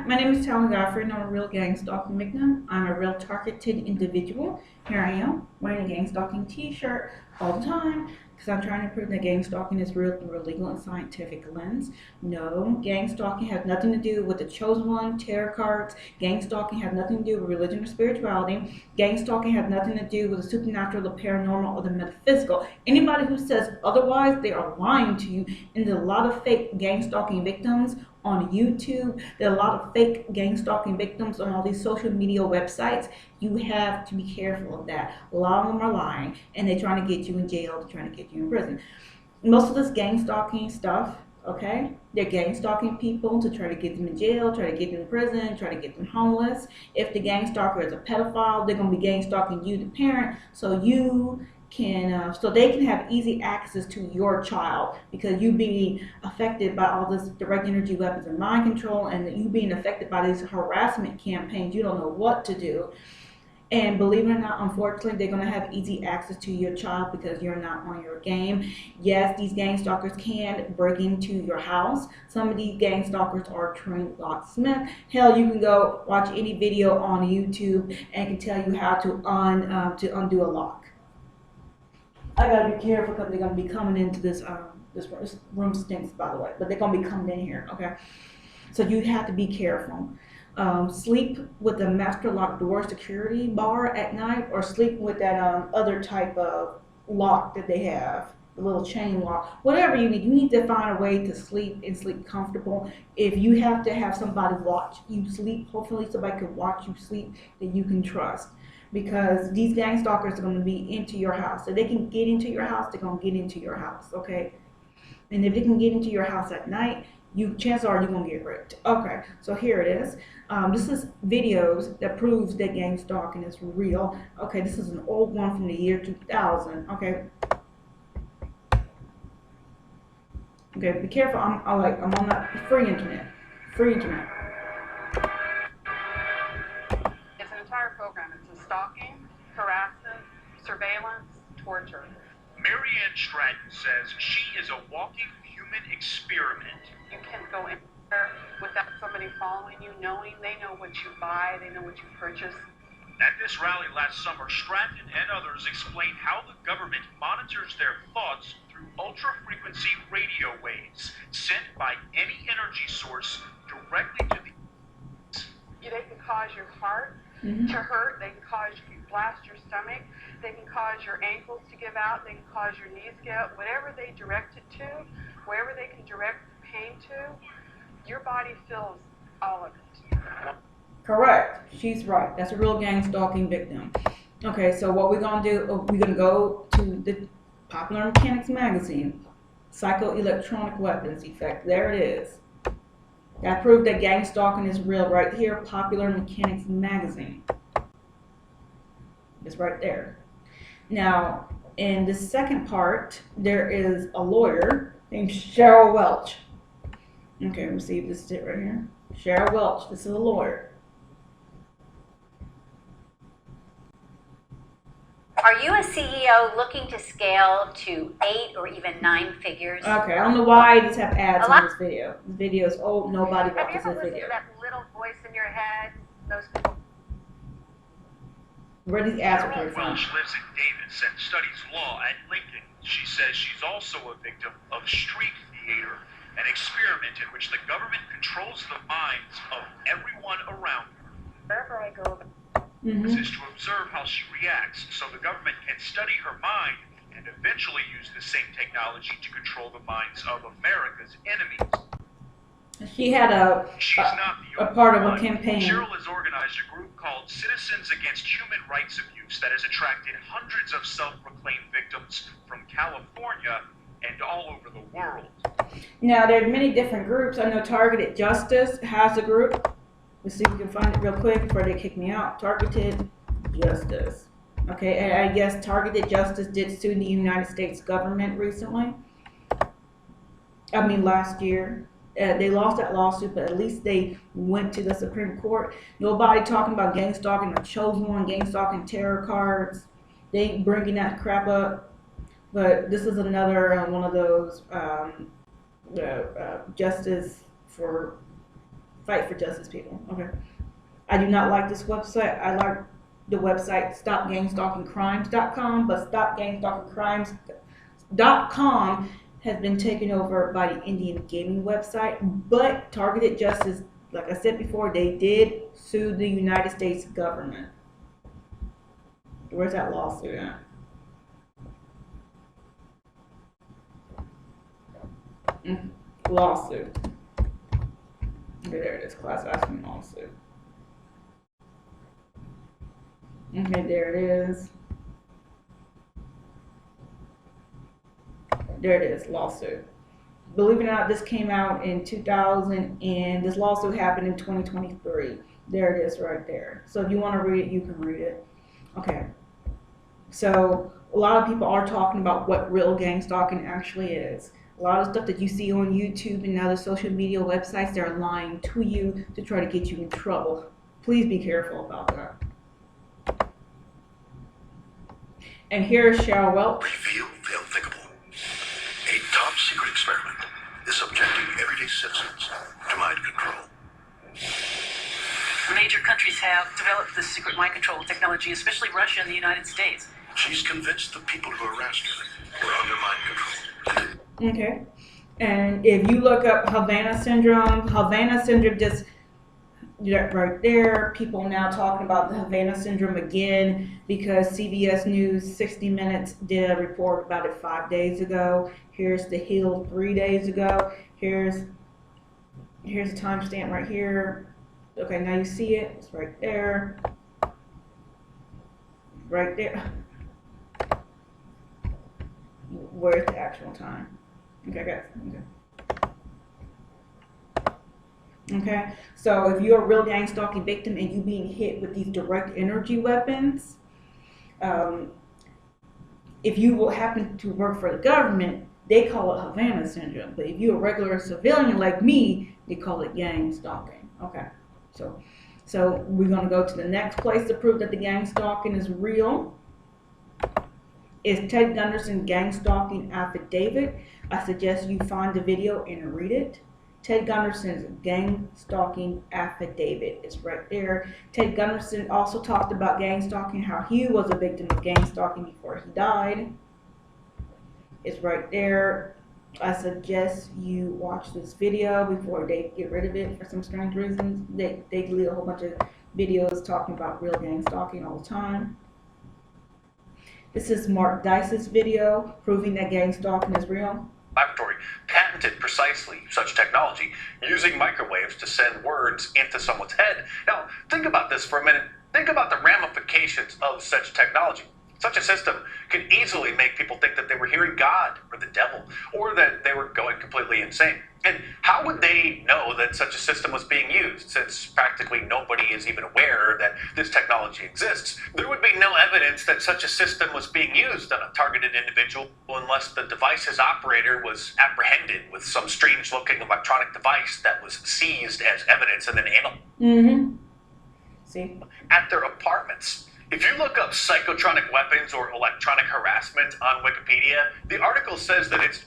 my name is Talan Godfrey, and I'm a real gang stalking victim. I'm a real targeted individual. Here I am, wearing a gang stalking t-shirt all the time, because I'm trying to prove that gang stalking is real through a legal and scientific lens. No, gang stalking has nothing to do with the chosen one, tarot cards. Gang stalking has nothing to do with religion or spirituality. Gang stalking has nothing to do with the supernatural, the paranormal, or the metaphysical. Anybody who says otherwise, they are lying to you. And there's a lot of fake gang stalking victims on YouTube. There are a lot of fake gang stalking victims on all these social media websites. You have to be careful of that. A lot of them are lying, and they're trying to get you in jail, they're trying to get you in prison. Most of this gang stalking stuff, okay, they're gang stalking people to try to get them in jail, try to get them in prison, try to get them homeless. If the gang stalker is a pedophile, they're going to be gang stalking you, the parent, so you can so they can have easy access to your child, because you being affected by all this direct energy weapons and mind control, and you being affected by these harassment campaigns. You don't know what to do. And believe it or not, unfortunately, they're going to have easy access to your child because you're not on your game. Yes, these gang stalkers can break into your house. Some of these gang stalkers are trained locksmith. Hell, you can go watch any video on YouTube and can tell you how to undo a lock. I gotta be careful because they're gonna be coming into this room stinks, by the way, but they're gonna be coming in here, okay? So you have to be careful. Sleep with the master lock door security bar at night, or sleep with that other type of lock that they have, the little chain lock. Whatever you need to find a way to sleep and sleep comfortable. If you have to have somebody watch you sleep, hopefully somebody can watch you sleep that you can trust. Because these gang stalkers are going to be into your house. So they can get into your house, they're going to get into your house, okay? And if they can get into your house at night, chances are you're going to get raped. Okay, so here it is. This is videos that proves that gang stalking is real. Okay, this is an old one from the year 2000, okay? Okay, be careful, I'm on that free internet. Free internet. It's an entire program. It's a stalking, harassment, surveillance, torture. Marianne Stratton says she is a walking human experiment. You can go in there without somebody following you, knowing they know what you buy, they know what you purchase. At this rally last summer, Stratton and others explained how the government monitors their thoughts through ultra-frequency radio waves sent by any energy source directly to the... They can cause your heart to hurt, they can cause you to blast your stomach, they can cause your ankles to give out, they can cause your knees to give out. Whatever they direct it to, wherever they can direct pain to, your body feels all of it. Correct. She's right. That's a real gang stalking victim. Okay, so what we're going to do, we're going to go to the Popular Mechanics magazine, Psychoelectronic Weapons Effect. There it is. That proved that gang stalking is real right here, Popular Mechanics magazine. It's right there. Now, in the second part, there is a lawyer named Cheryl Welch. Okay, let me see if this is it right here. Cheryl Welch, this is a lawyer. Are you a CEO looking to scale to 8 or even 9 figures? Okay, I don't know why I just have ads on this video. This video is old, nobody watches this Have you ever listened video. to that little voice in your head? Those people. Where these ads are coming Cheryl from? Welch lives in Davis and studies law at Lincoln. She says she's also a victim of street theater, an experiment in which the government controls the minds of everyone around her. Wherever I go, This is to observe how she reacts, so the government can study her mind and eventually use the same technology to control the minds of America's enemies. She had She's not the a only part of a one. campaign. Cheryl has organized a group called Citizens Against Human Rights Abuse that has attracted hundreds of self-proclaimed victims from California and all over the world. Now, there are many different groups. I know Targeted Justice has a group. Let's see if we can find it real quick before they kick me out. Targeted Justice. Okay, and I guess Targeted Justice did sue the United States government recently. I mean, last year. They lost that lawsuit, but at least they went to the Supreme Court. Nobody talking about gang stalking or chosen one, gang stalking tarot cards. They ain't bringing that crap up. But this is another one of those justice for Fight for justice, people. Okay. I do not like this website. I like the website stopgangstalkingcrimes.com, but stopgangstalkingcrimes.com has been taken over by the Indian gaming website. But targeted justice, like I said before, they did sue the United States government. Where's that lawsuit at? Lawsuit. Okay, there it is. Class action lawsuit. Okay, there it is. There it is, lawsuit. Believe it or not, this came out in 2000, and this lawsuit happened in 2023. There it is right there. So if you want to read it, you can read it. Okay. So a lot of people are talking about what real gang stalking actually is. A lot of stuff that you see on YouTube and other social media websites, they're lying to you to try to get you in trouble. Please be careful about that. And here's Cheryl Welch. Reveal the unthinkable. A top secret experiment is subjecting everyday citizens to mind control. Major countries have developed this secret mind control technology, especially Russia and the United States. She's convinced the people who harassed her were under mind control. Okay. And if you look up Havana Syndrome just right there, people now talking about the Havana Syndrome again because CBS News 60 Minutes did a report about it 5 days ago. Here's the Hill 3 days ago. Here's a timestamp right here. Okay, now you see it. It's right there. Right there. Where's the actual time? Okay, guys. Okay, so if you're a real gang stalking victim and you being hit with these direct energy weapons, if you will happen to work for the government, they call it Havana Syndrome. But if you're a regular civilian like me, they call it gang stalking. Okay, so we're gonna go to the next place to prove that the gang stalking is real. Is Ted Gunderson's gang stalking affidavit. I suggest you find the video and read it. Ted Gunderson's gang stalking affidavit is right there. Ted Gunderson also talked about gang stalking, how he was a victim of gang stalking before he died. It's right there. I suggest you watch this video before they get rid of it for some strange reasons. They delete a whole bunch of videos talking about real gang stalking all the time. This is Mark Dice's video proving that gang stalking is real. Laboratory patented precisely such technology, using microwaves to send words into someone's head. Now, think about this for a minute. Think about the ramifications of such technology. Such a system could easily make people think that they were hearing God or the devil, or that they were going completely insane. And how would they know that such a system was being used, since practically nobody is even aware that this technology exists? There would be no evidence that such a system was being used on a targeted individual unless the device's operator was apprehended with some strange-looking electronic device that was seized as evidence and then analyzed See? at their apartments. If you look up psychotronic weapons or electronic harassment on Wikipedia, the article says that it's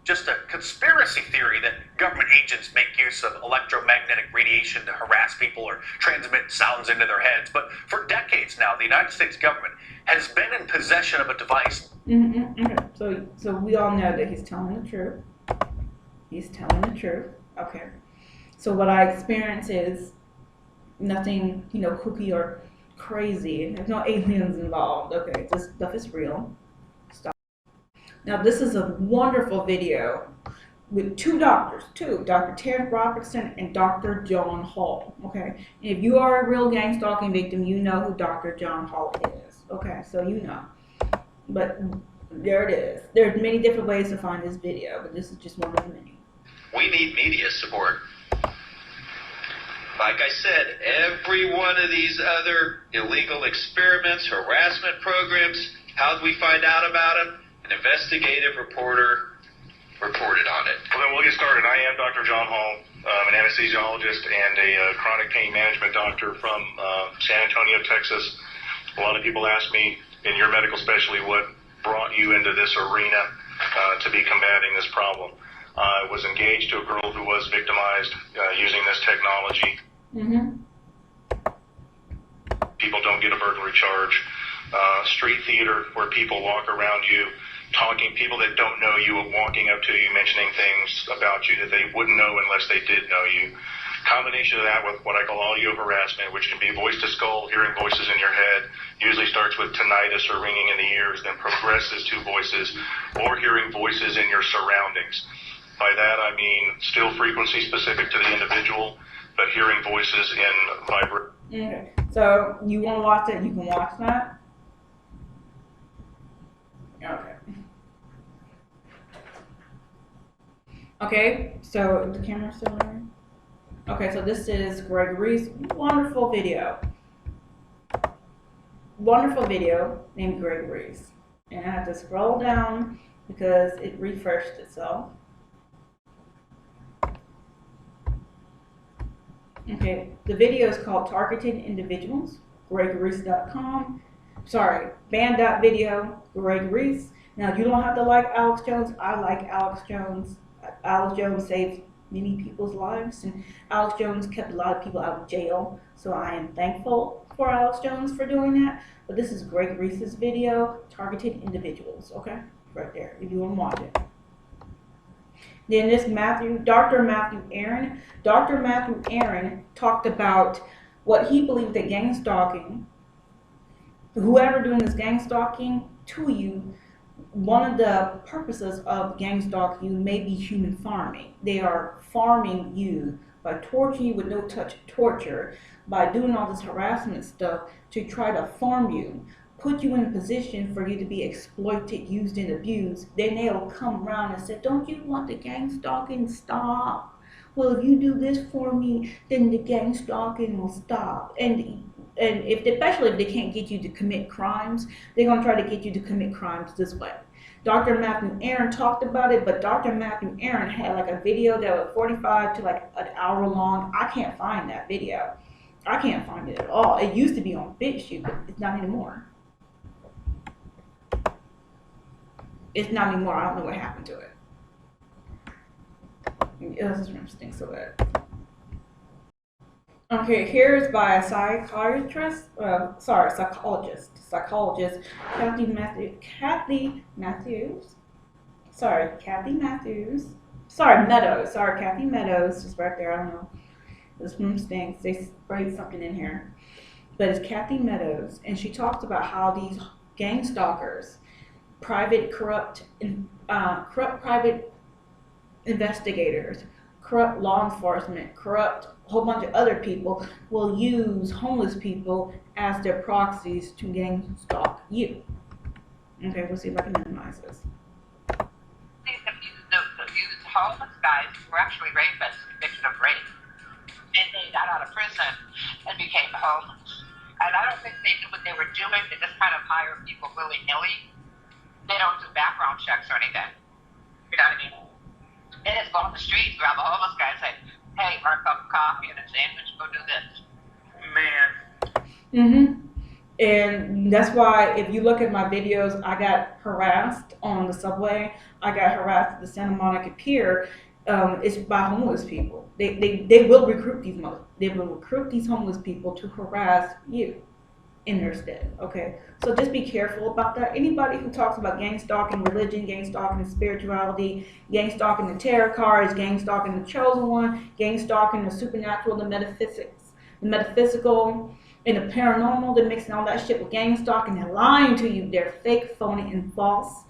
just a conspiracy theory that government agents make use of electromagnetic radiation to harass people or transmit sounds into their heads. But for decades now, the United States government has been in possession of a device. Okay. So we all know that he's telling the truth. He's telling the truth. Okay. So what I experience is nothing, kooky or crazy. There's no aliens involved. Okay, this stuff is real. Stop. Now this is a wonderful video with two doctors, Dr. Terrence Robertson and Dr. John Hall. Okay, and if you are a real gang stalking victim, you know who Dr. John Hall is. Okay, so you know. But there it is. There's many different ways to find this video, but this is just one of the many. We need media support. Like I said, every one of these other illegal experiments, harassment programs, how'd we find out about them? An investigative reporter reported on it. Well, then we'll get started. I am Dr. John Hall, an anesthesiologist and a chronic pain management doctor from San Antonio, Texas. A lot of people ask me, in your medical specialty, what brought you into this arena to be combating this problem. I was engaged to a girl who was victimized using this technology. People don't get a burglary charge. Street theater, where people walk around you, talking, people that don't know you walking up to you, mentioning things about you that they wouldn't know unless they did know you. Combination of that with what I call audio harassment, which can be voice to skull, hearing voices in your head, usually starts with tinnitus or ringing in the ears, then progresses to voices or hearing voices in your surroundings. By that I mean still frequency specific to the individual, but hearing voices in vibration. Okay, so you want to watch it? You can watch that. Okay. Okay, so the camera's still on. Okay, so this is Gregory's wonderful video. Wonderful video named Gregory's. And I have to scroll down because it refreshed itself. Okay, the video is called Targeted Individuals, Gregory's.com. Sorry, band.video, Gregory's. Now, you don't have to like Alex Jones. I like Alex Jones. Alex Jones saved many people's lives, and Alex Jones kept a lot of people out of jail. So I am thankful for Alex Jones for doing that. But this is Greg Reese's video, Targeted Individuals, okay? Right there, if you want to watch it. Then this Dr. Matthew Aaron. Dr. Matthew Aaron talked about what he believed that gang stalking, whoever doing this gang stalking to you, one of the purposes of gang stalking you may be human farming. They are farming you by torturing you with no-touch torture, by doing all this harassment stuff to try to farm you, put you in a position for you to be exploited, used, and abused. Then they'll come around and say, don't you want the gang stalking stop? Well, if you do this for me, then the gang stalking will stop. And especially if they can't get you to commit crimes, they're going to try to get you to commit crimes this way. Dr. Matthew Aaron talked about it, but Dr. Matthew Aaron had like a video that was 45 to like an hour long. I can't find that video. I can't find it at all. It used to be on BitChute, but it's not anymore. It's not anymore. I don't know what happened to it. This room stinks so bad. Okay, here's by a psychologist, Kathy Meadows, just right there, I don't know. This room stinks, they sprayed something in here. But it's Kathy Meadows, and she talks about how these gang stalkers, corrupt private investigators, corrupt law enforcement, corrupt a whole bunch of other people will use homeless people as their proxies to gang stalk you. Okay, we'll see if I can minimize this. These homeless guys who were actually rapists, convicted of rape. Then they got out of prison and became homeless. And I don't think they knew what they were doing. They just kind of hire people willy-nilly. They don't do background checks or anything. You know what I mean? They just go on the street, grab a homeless guy and say, hey, want a cup of coffee and a sandwich, go do this. Man. And that's why if you look at my videos, I got harassed on the subway. I got harassed at the Santa Monica Pier. It's by homeless people. They will recruit these homeless people to harass you in their stead. Okay, so just be careful about that. Anybody who talks about gang stalking religion, gang stalking the spirituality, gang stalking the tarot cards, gang stalking the chosen one, gang stalking the supernatural, the metaphysical, and the paranormal, they're mixing all that shit with gang stalking. They're lying to you. They're fake, phony, and false.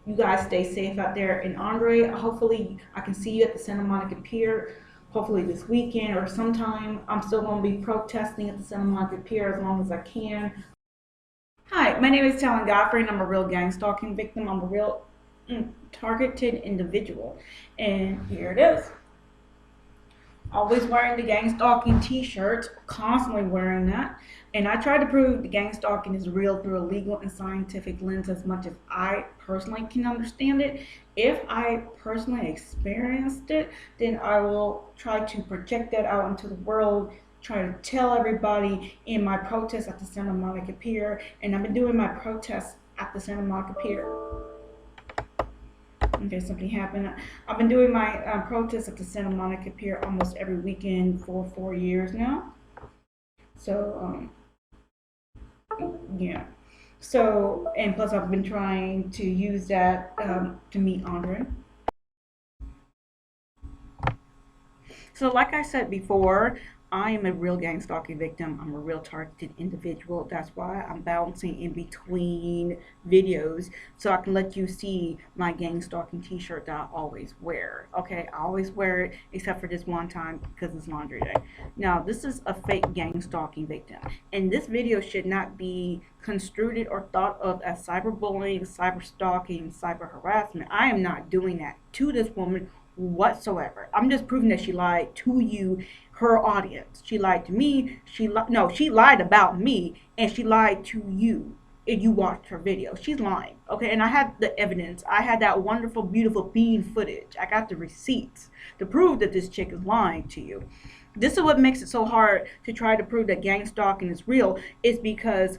You guys stay safe out there. And Andre, hopefully I can see you at the Santa Monica Pier, hopefully this weekend or sometime. I'm still going to be protesting at the Santa Monica Pier as long as I can. Hi, my name is Talan Godfrey, and I'm a real gang stalking victim. I'm a real targeted individual. And here it is. Always wearing the gang stalking t-shirts, constantly wearing that. And I try to prove the gang stalking is real through a legal and scientific lens as much as I personally can understand it. If I personally experienced it, then I will try to project that out into the world, try to tell everybody in my protests at the Santa Monica Pier. And I've been doing my protests at the Santa Monica Pier. Okay, something happened. I've been doing my protest at the Santa Monica Pier almost every weekend for 4 years now. So, yeah. So, and plus I've been trying to use that to meet Andre. So like I said before, I am a real gang stalking victim. I'm a real targeted individual. That's why I'm bouncing in between videos so I can let you see my gang stalking t-shirt that I always wear. Okay, I always wear it except for this one time because it's laundry day. Now, this is a fake gang stalking victim. And this video should not be construed or thought of as cyberbullying, cyber stalking, cyber harassment. I am not doing that to this woman whatsoever. I'm just proving that she lied to you, her audience. She lied to me. She lied about me, and she lied to you if you watched her video. She's lying, okay? And I had the evidence. I had that wonderful, beautiful bean footage. I got the receipts to prove that this chick is lying to you. This is what makes it so hard to try to prove that gang stalking is real, is because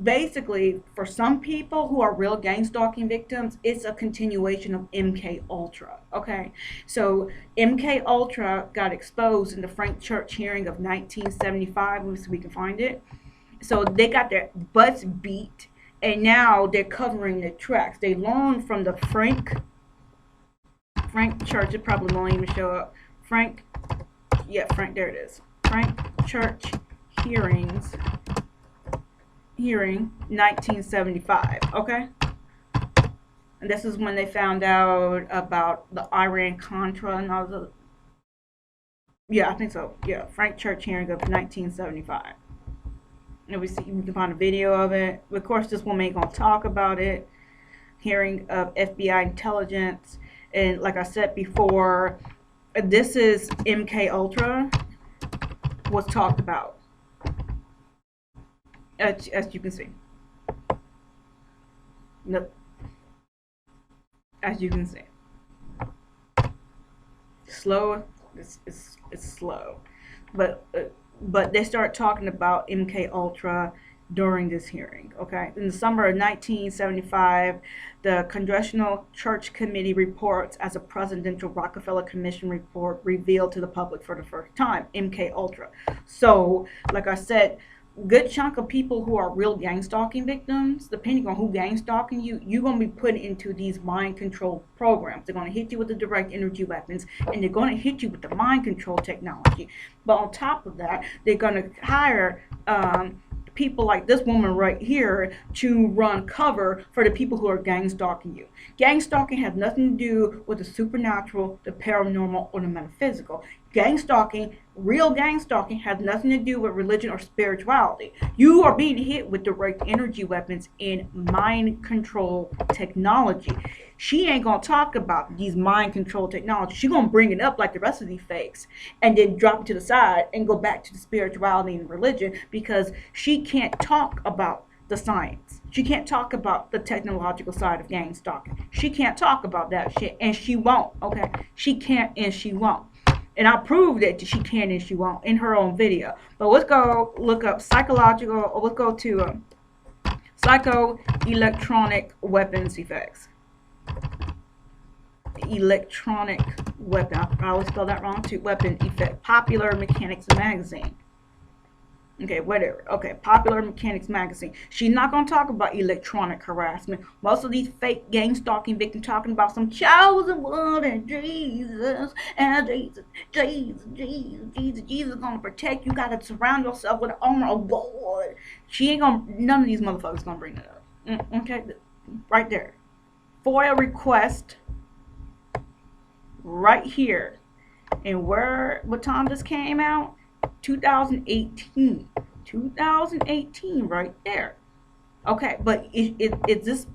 basically, for some people who are real gang stalking victims, it's a continuation of MK Ultra. Okay, so MK Ultra got exposed in the Frank Church hearing of 1975. Let me see if we can find it. So they got their butts beat, and now they're covering the tracks. They learned from the Frank Church. It probably won't even show up. Frank, there it is. Frank Church hearing 1975, okay? And this is when they found out about the Iran-Contra and all the, yeah, I think so, yeah, Frank Church hearing of 1975. And we can find a video of it. Of course, this woman ain't gonna talk about it. Hearing of FBI intelligence, and like I said before, this is MK Ultra was talked about. As you can see. Nope. As you can see. Slow. It's slow. But they start talking about MK Ultra during this hearing. Okay. In the summer of 1975, the Congressional Church Committee reports as a presidential Rockefeller Commission report revealed to the public for the first time MK Ultra. So, like I said, good chunk of people who are real gang stalking victims, depending on who gang stalking you, you're going to be put into these mind control programs. They're going to hit you with the direct energy weapons, and they're going to hit you with the mind control technology. But on top of that, they're going to hire people like this woman right here to run cover for the people who are gang stalking you. Gang stalking has nothing to do with the supernatural, the paranormal, or the metaphysical. Gang stalking, real gang stalking, has nothing to do with religion or spirituality. You are being hit with direct energy weapons and mind control technology. She ain't gonna talk about these mind control technology. She's gonna bring it up like the rest of these fakes and then drop it to the side and go back to the spirituality and religion, because she can't talk about the science. She can't talk about the technological side of gang stalking. She can't talk about that shit, and she won't, okay? She can't and she won't. And I proved that she can and she won't in her own video. But let's go look up psychological, or let's go to psycho-electronic weapons effects. Electronic weapon, I probably spelled that wrong too. Weapon effect, Popular Mechanics magazine. Okay, whatever. Okay, Popular Mechanics magazine. She's not going to talk about electronic harassment. Most of these fake gang stalking victims talking about some chosen one and Jesus and Jesus is going to protect you. Got to surround yourself with the armor of God. She ain't going to, none of these motherfuckers going to bring that up. Okay, right there. FOIA request right here. And what time this came out? 2018 right there. Okay, but is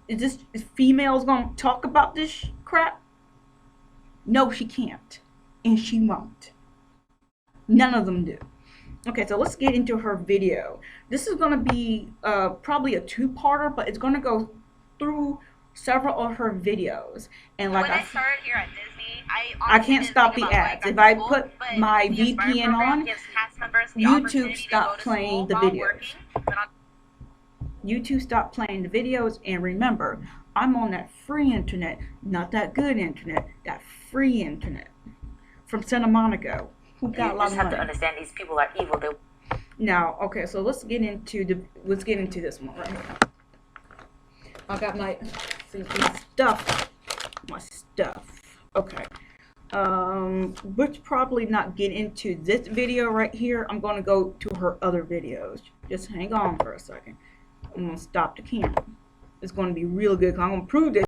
females gonna talk about this crap? No, she can't, and she won't. None of them do. Okay, so let's get into her video. This is gonna be probably a two-parter, but it's gonna go through several of her videos. And like when I started here at Disney, I can't stop the ads. If I put my VPN on, YouTube stopped playing the videos. YouTube stopped playing the videos, and remember, I'm on that free internet, not that good internet, that free internet from Santa Monica, who got a lot of money. You just have to understand these people are evil. Now, okay, so let's get into this one right here. I got my stuff. Okay. Let's probably not get into this video right here. I'm gonna go to her other videos. Just hang on for a second. I'm gonna stop the camera. It's gonna be real good. I'm gonna prove this.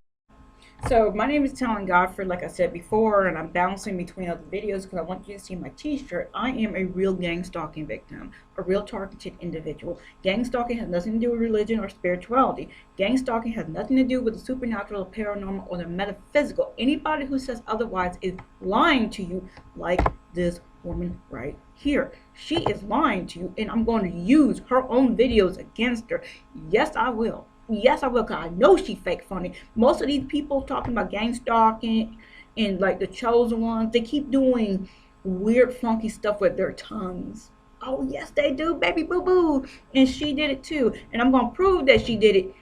So my name is Talan Godfrey, like I said before, and I'm bouncing between other videos because I want you to see my t-shirt. I am a real gang stalking victim, a real targeted individual. Gang stalking has nothing to do with religion or spirituality. Gang stalking has nothing to do with the supernatural, paranormal, or the metaphysical. Anybody who says otherwise is lying to you, like this woman right here. She is lying to you, and I'm going to use her own videos against her. Yes, I will. Yes, I will, because I know she fake funny. Most of these people talking about gang stalking and like the chosen ones, they keep doing weird funky stuff with their tongues. Oh yes, they do, baby boo boo. And she did it too. And I'm gonna prove that she did it.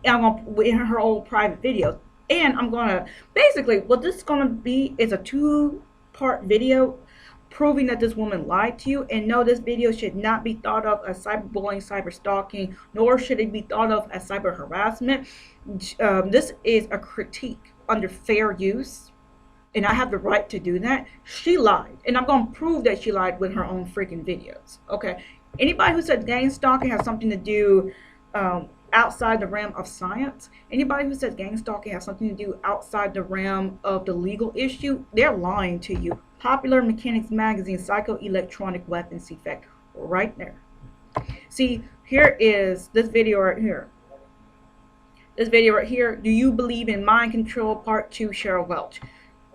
In her own private videos. And I'm gonna basically what this is gonna be is a 2-part video proving that this woman lied to you. And no, this video should not be thought of as cyberbullying, cyberstalking, nor should it be thought of as cyber harassment. This is a critique under fair use, and I have the right to do that. She lied, and I'm going to prove that she lied with her own freaking videos. Okay, anybody who said gang stalking has something to do outside the realm of science, anybody who says gang stalking has something to do outside the realm of the legal issue, they're lying to you. Popular Mechanics Magazine, psychoelectronic weapons effect, right there. See, here is this video right here. This video right here. Do you believe in mind control? Part 2, Cheryl Welch.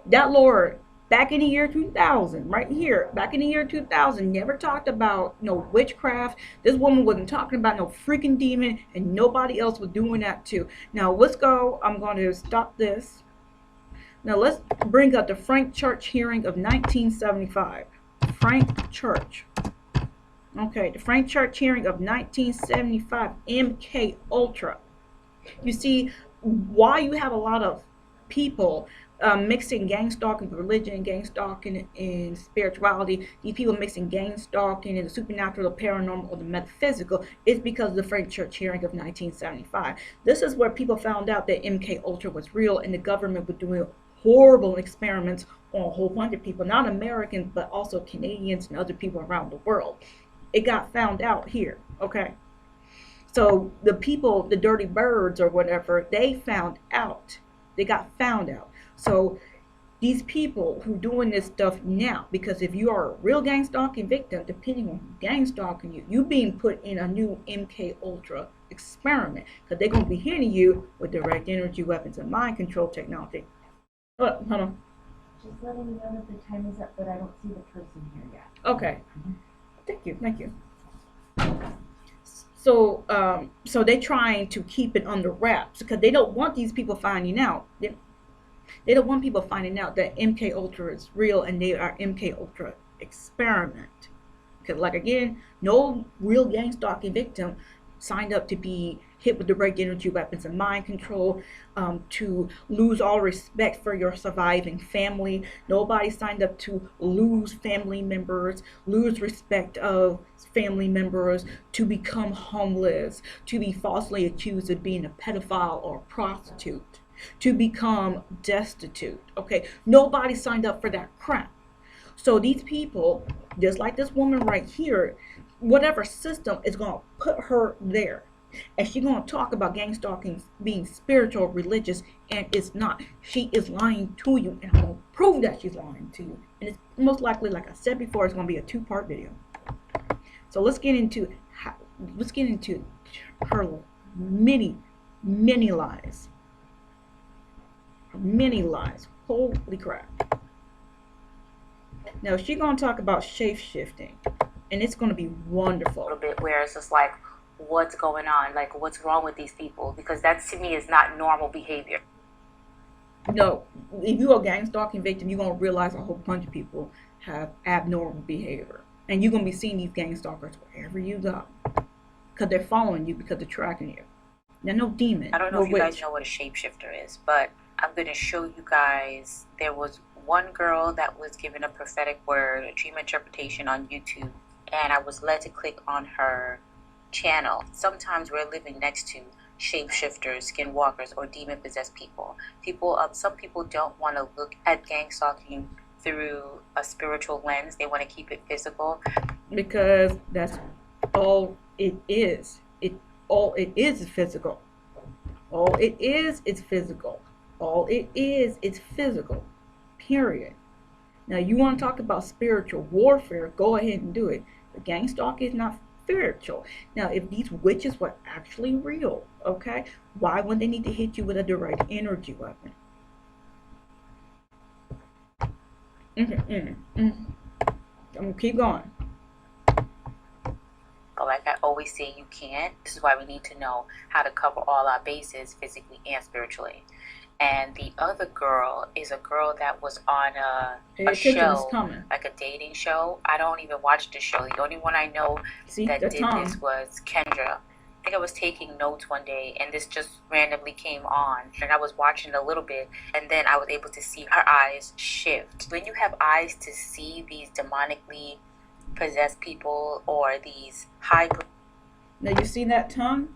That Lord, back in the year 2000, right here, back in the year 2000, never talked about no witchcraft. This woman wasn't talking about no freaking demon, and nobody else was doing that too. Now let's go. I'm going to stop this. Now let's bring up the Frank Church hearing of 1975. Frank Church. Okay, the Frank Church hearing of 1975, MK Ultra. You see, why you have a lot of people mixing gang stalking with religion, gang stalking and spirituality, these people mixing gang stalking and the supernatural, the paranormal, or the metaphysical, is because of the Frank Church hearing of 1975. This is where people found out that MK Ultra was real, and the government was doing horrible experiments on a whole bunch of people, not Americans, but also Canadians and other people around the world. It got found out here, okay? So the people, the dirty birds or whatever, they found out. They got found out. So these people who doing this stuff now, because if you are a real gang stalking victim, depending on who gang stalking you being put in a new MK Ultra experiment, because they're going to be hitting you with direct energy weapons and mind control technology. Hold on. Just letting you know that the time is up, but I don't see the person here yet. Okay. Thank you. So, so they're trying to keep it under wraps because they don't want these people finding out. They don't want people finding out that MK Ultra is real and they are MK Ultra experiment. Because, like again, no real gang stalking victim signed up to be hit with direct energy weapons and mind control, to lose all respect for your surviving family. Nobody signed up to lose family members, lose respect of family members, to become homeless, to be falsely accused of being a pedophile or a prostitute, to become destitute. Okay, nobody signed up for that crap. So these people, just like this woman right here, whatever system is going to put her there. And she's going to talk about gang stalking being spiritual, religious, and it's not. She is lying to you, and I'm going to prove that she's lying to you. And it's most likely, like I said before, it's going to be a 2-part video. So let's get into her many lies. Many lies. Holy crap. Now she's going to talk about shape-shifting, and it's going to be wonderful. A little bit where it's just like, what's going on? Like, what's wrong with these people? Because that to me is not normal behavior. No, if you're a gang stalking victim, you're going to realize a whole bunch of people have abnormal behavior. And you're going to be seeing these gang stalkers wherever you go. Because they're following you, because they're tracking you. They're no demon. I don't know no if you witch. guys know what a shapeshifter is, but I'm going to show you guys. There was one girl that was given a prophetic word, a dream interpretation on YouTube, and I was led to click on her channel. Sometimes we're living next to shapeshifters, skinwalkers, or demon-possessed people. Some people don't want to look at gang stalking through a spiritual lens. They want to keep it physical. Because that's all it is. All it is physical. All it is physical. All it is physical. Period. Now you want to talk about spiritual warfare, go ahead and do it. But gang stalking is not spiritual. Now if these witches were actually real, okay, why would they need to hit you with a direct energy weapon? I'm gonna keep going. But like I always say, you can't. This is why we need to know how to cover all our bases physically and spiritually. And the other girl is a girl that was on a show, like a dating show. I don't even watch the show. The only one I know that did this was Kendra. I think I was taking notes one day and this just randomly came on. And I was watching a little bit and then I was able to see her eyes shift. When you have eyes to see these demonically possessed people or these high... Now you see that tongue?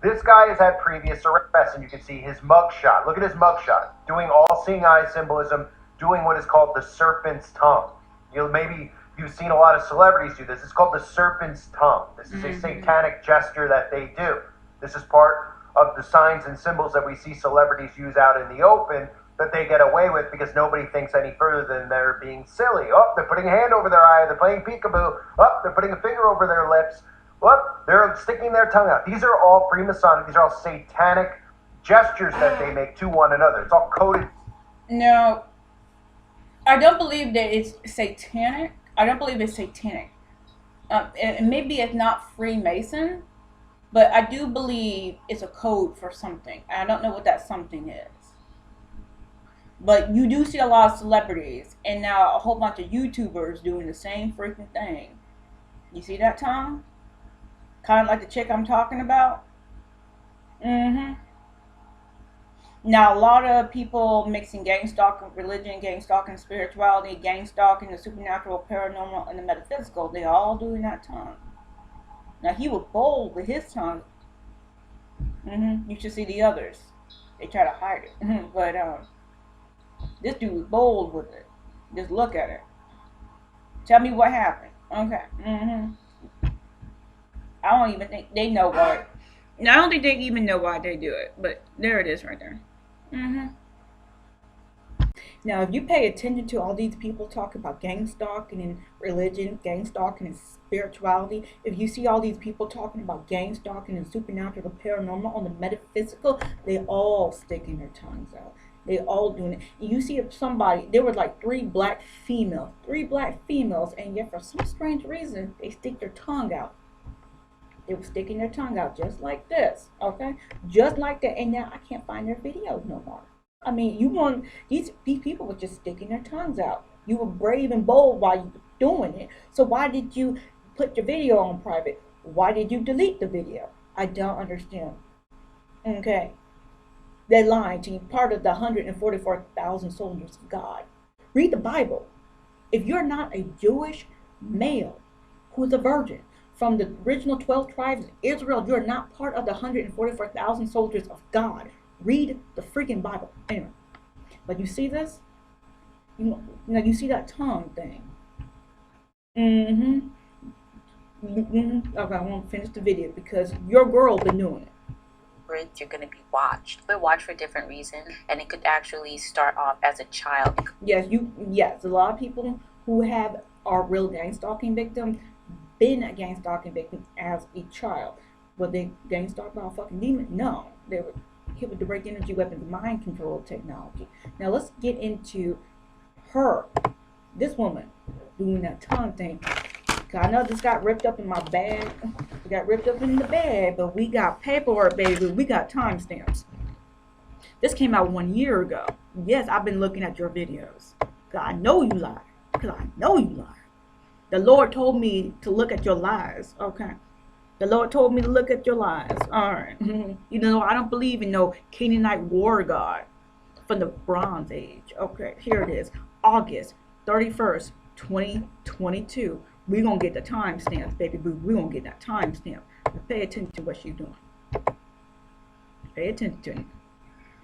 This guy has had previous arrests, and you can see his mugshot. Look at his mugshot. Doing all-seeing eye symbolism, doing what is called the serpent's tongue. Maybe you've seen a lot of celebrities do this. It's called the serpent's tongue. This is a satanic gesture that they do. This is part of the signs and symbols that we see celebrities use out in the open that they get away with because nobody thinks any further than they're being silly. Oh, they're putting a hand over their eye. They're playing peekaboo. Oh, they're putting a finger over their lips. What? They're sticking their tongue out. These are all Freemasonic. These are all satanic gestures that they make to one another. It's all coded. No, I don't believe that it's satanic. I don't believe it's satanic. And maybe it's not Freemason, but I do believe it's a code for something. I don't know what that something is. But you do see a lot of celebrities, and now a whole bunch of YouTubers doing the same freaking thing. You see that, Tom? Kind of like the chick I'm talking about. Now, a lot of people mixing gang stalking with religion, gang stalking spirituality, gang stalking the supernatural, paranormal, and the metaphysical. They all doing that tongue. Now, he was bold with his tongue. You should see the others. They try to hide it. But this dude was bold with it. Just look at it. Tell me what happened. Okay. I don't even think they know why. I don't think they even know why they do it. But there it is right there. Now, if you pay attention to all these people talking about gang stalking and religion, gang stalking and spirituality, if you see all these people talking about gang stalking and supernatural, the paranormal, on the metaphysical, they all sticking their tongues out. They all doing it. And you see if somebody, there were like three black females, and yet for some strange reason, they stick their tongue out. They were sticking their tongue out just like this, okay? Just like that, and now I can't find their videos no more. I mean, these people were just sticking their tongues out. You were brave and bold while you were doing it. So why did you put your video on private? Why did you delete the video? I don't understand. Okay. They're lying to you, part of the 144,000 soldiers of God. Read the Bible. If you're not a Jewish male who is a virgin from the original 12 tribes of Israel, you're not part of the 144,000 soldiers of God. Read the freaking Bible. Anyway, but you see this? You see that tongue thing? Okay, I won't finish the video because your girl been doing it. You're going to be watched. We're watched for different reasons, and it could actually start off as a child. Yes, a lot of people who are real gang stalking victims been a gang stalking victim as a child. Were they gang stalked by a fucking demon? No, they were hit with direct energy weapons, mind control technology. Now let's get into this woman doing that tongue thing. I know this got ripped up in my bag. It got ripped up in the bag, but we got paperwork, baby. We got timestamps. This came out 1 year ago. Yes, I've been looking at your videos. I know you lie. Because I know you lie. The Lord told me to look at your lies. Okay. The Lord told me to look at your lives. All right. You know, I don't believe in no Canaanite war god from the Bronze Age. Okay, here it is. August 31st, 2022. We're going to get the timestamps, baby boo. We're going to get that timestamp. Pay attention to what she's doing. Pay attention to it.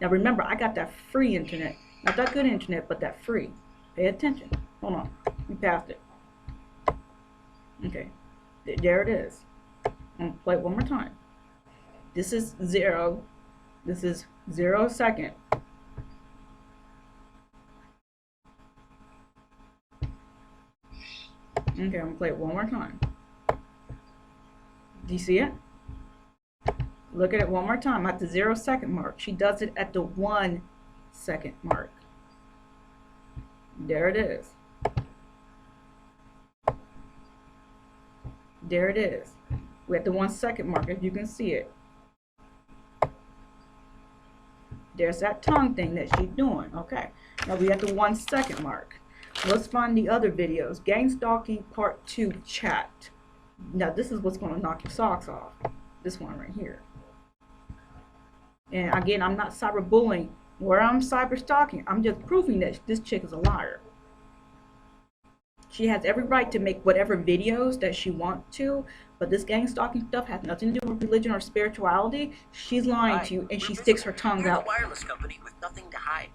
Now remember, I got that free internet. Not that good internet, but that free. Pay attention. Hold on. We passed it. Okay. There it is. I'm going to play it one more time. This is 0. This is 0 second. Okay, I'm going to play it one more time. Do you see it? Look at it one more time at the 0 second mark. She does it at the 1 second mark. There it is. There it is. We're at the 1 second mark, if you can see it. There's that tongue thing that she's doing. Okay. Now we're at the 1 second mark. Let's find the other videos. Gang stalking part 2 chat. Now this is what's going to knock your socks off. This one right here. And again, I'm not cyberbullying or I'm cyber stalking. I'm just proving that this chick is a liar. She has every right to make whatever videos that she wants to, but this gang stalking stuff has nothing to do with religion or spirituality. She's lying to you, and she sticks her tongue out. Wireless company with nothing to hide.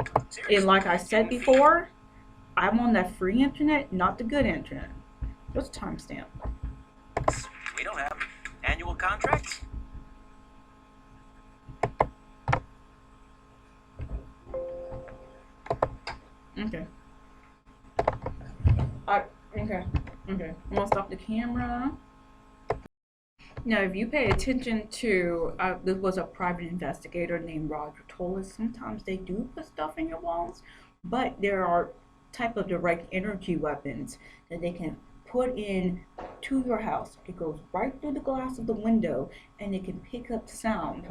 And like I said before, I'm on that free internet, not the good internet. What's timestamp? We don't have annual contracts. Okay. Okay. I'm gonna stop the camera. Now, if you pay attention to, this was a private investigator named Roger told us sometimes they do put stuff in your walls, but there are type of direct energy weapons that they can put in to your house. It goes right through the glass of the window and it can pick up sound.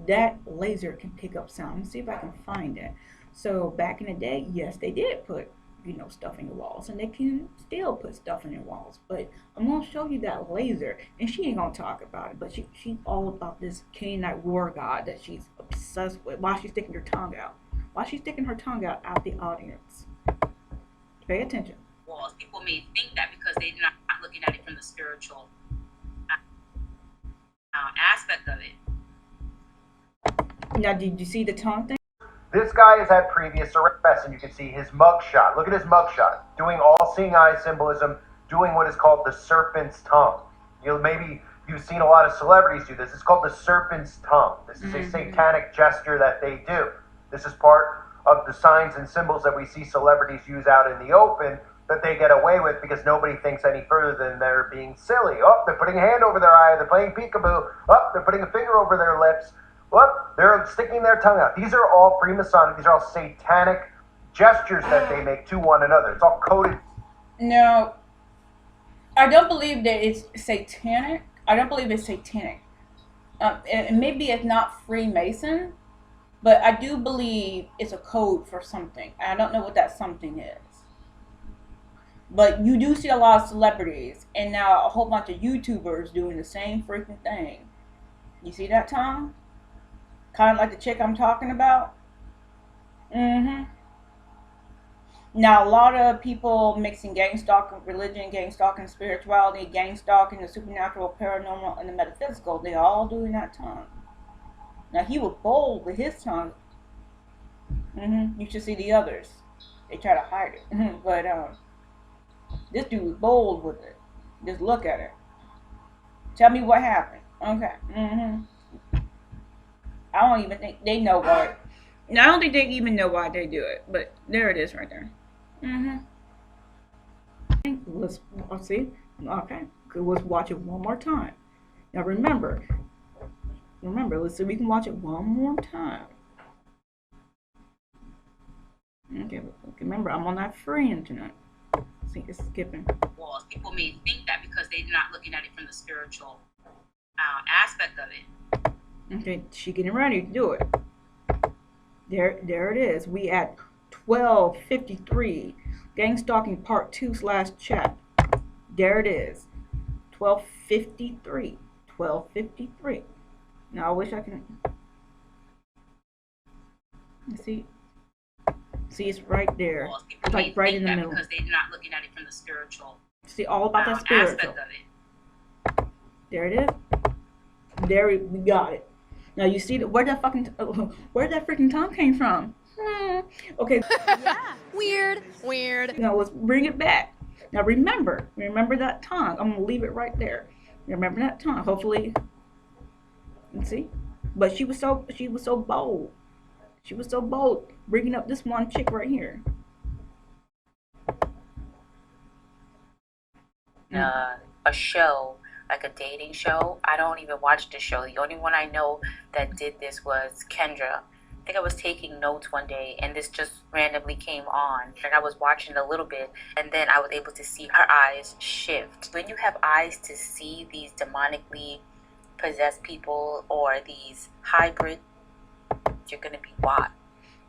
That laser can pick up sound. Let's see if I can find it. So back in the day, yes, they did put, you know, stuff in your walls, and they can still put stuff in your walls. But I'm gonna show you that laser, and she ain't gonna talk about it, but she's all about this Canaanite war god that she's obsessed with. Why she's sticking her tongue out? Why she's sticking her tongue out the audience? Pay attention. Walls. People may think that because they're not looking at it from the spiritual aspect of it. Now, did you see the tongue thing? This guy has had previous arrests, and you can see his mugshot. Look at his mugshot. Doing all-seeing eye symbolism, doing what is called the serpent's tongue. Maybe you've seen a lot of celebrities do this. It's called the serpent's tongue. This is a satanic gesture that they do. This is part of the signs and symbols that we see celebrities use out in the open that they get away with because nobody thinks any further than they're being silly. Oh, they're putting a hand over their eye. They're playing peekaboo. Oh, they're putting a finger over their lips. Well, they're sticking their tongue out. These are all Freemasonic. These are all satanic gestures that they make to one another. It's all coded. No, I don't believe that it's satanic. I don't believe it's satanic. And maybe it's not Freemason, but I do believe it's a code for something. I don't know what that something is. But you do see a lot of celebrities, and now a whole bunch of YouTubers doing the same freaking thing. You see that, Tom? Kind of like the chick I'm talking about. Now, a lot of people mixing gang stalking religion, gang stalking spirituality, gang stalking the supernatural, paranormal, and the metaphysical. They all doing that tongue. Now, he was bold with his tongue. You should see the others. They try to hide it. But this dude was bold with it. Just look at it. Tell me what happened. Okay. I don't even think they know why. I don't think they even know why they do it. But there it is right there. Let's see. Okay. Let's watch it one more time. Now remember, let's see if we can watch it one more time. Okay, remember, I'm on that free internet. See, it's skipping. Walls. People may think that because they're not looking at it from the spiritual aspect of it. Okay, she getting ready to do it. There it is. We at 12:53. Gang stalking part 2/chat. There it is. 12:53. 12:53. Now I wish I can see it's right there. Well, It's like right in the middle. Because they're not looking at it from the spiritual. See, all about that spiritual aspect of it. There it is. There we got it. Now you see where that freaking tongue came from. Okay. Yeah. Weird. Now let's bring it back. Now remember that tongue. I'm gonna leave it right there. Remember that tongue. Hopefully, you see. But she was so bold. She was so bold, bringing up this one chick right here. A show, like a dating show. I don't even watch the show. The only one I know that did this was Kendra. I think I was taking notes one day and this just randomly came on. And I was watching a little bit and then I was able to see her eyes shift. When you have eyes to see these demonically possessed people or these hybrid, you're gonna be what?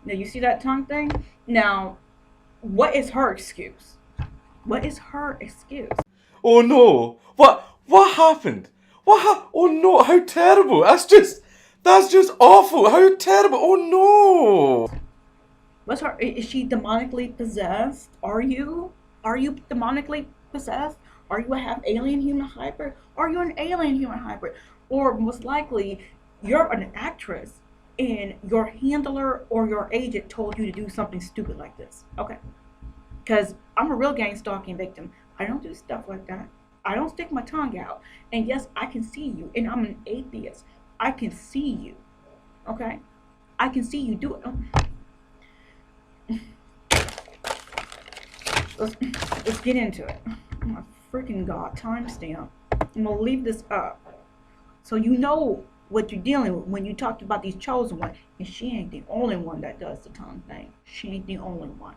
Now you see that tongue thing? Now, what is her excuse? What is her excuse? Oh no! What happened? Oh no! How terrible! That's just awful! How terrible! Oh no! What's her? Is she demonically possessed? Are you demonically possessed? Are you a half alien human hybrid? Are you an alien human hybrid? Or most likely, you're an actress and your handler or your agent told you to do something stupid like this. Okay. Because I'm a real gang stalking victim. I don't do stuff like that. I don't stick my tongue out. And yes, I can see you. And I'm an atheist. I can see you. Okay? I can see you do it. Let's get into it. Oh my freaking God. Timestamp. I'm going to leave this up. So you know what you're dealing with when you talked about these chosen ones. And she ain't the only one that does the tongue thing. She ain't the only one.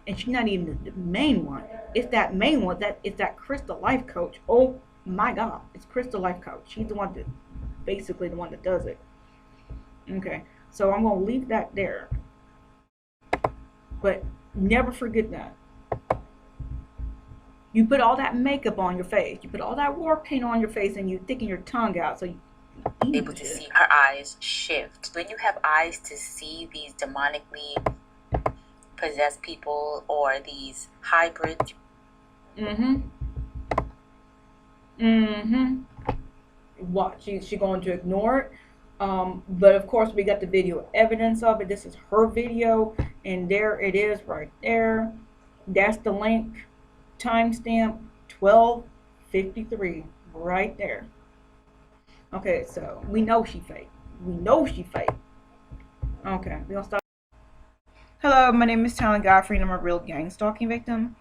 And she's not even the main one. It's that main one. It's that Crystal Life Coach. Oh my God. It's Crystal Life Coach. She's the one that, basically the one that does it. Okay. So I'm going to leave that there. But never forget that. You put all that makeup on your face. You put all that war paint on your face and you thicken your tongue out. So you able to see her eyes shift. When you have eyes to see these demonically possessed people or these hybrid. What? She going to ignore it? But of course we got the video evidence of it. This is her video, and there it is right there. That's the link. Timestamp 12:53 right there. Okay, so we know she fake. Okay, we gonna start. Hello, my name is Talan Godfrey, and I'm a real gang stalking victim.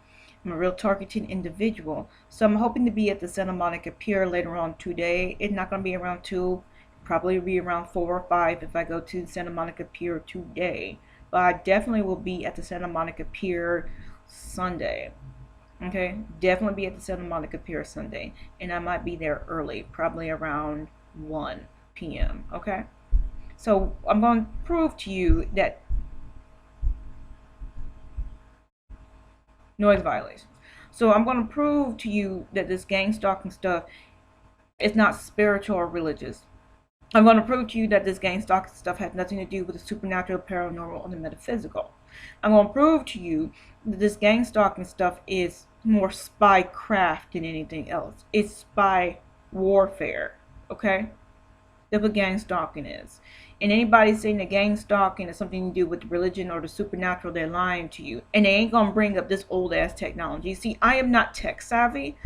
I'm a real targeted individual. So I'm hoping to be at the Santa Monica Pier later on today. It's not going to be around 2. Probably be around 4 or 5 if I go to Santa Monica Pier today. But I definitely will be at the Santa Monica Pier Sunday. Okay? Definitely be at the Santa Monica Pier Sunday. And I might be there early. Probably around 1 p.m. Okay? So I'm going to prove to you that noise violations. So I'm going to prove to you that this gang stalking stuff is not spiritual or religious. I'm going to prove to you that this gang stalking stuff has nothing to do with the supernatural, paranormal, or the metaphysical. I'm going to prove to you that this gang stalking stuff is more spy craft than anything else. It's spy warfare. Okay? That's what gang stalking is. And anybody saying that gang stalking has something to do with religion or the supernatural, they're lying to you. And they ain't gonna bring up this old ass technology. See, I am not tech savvy.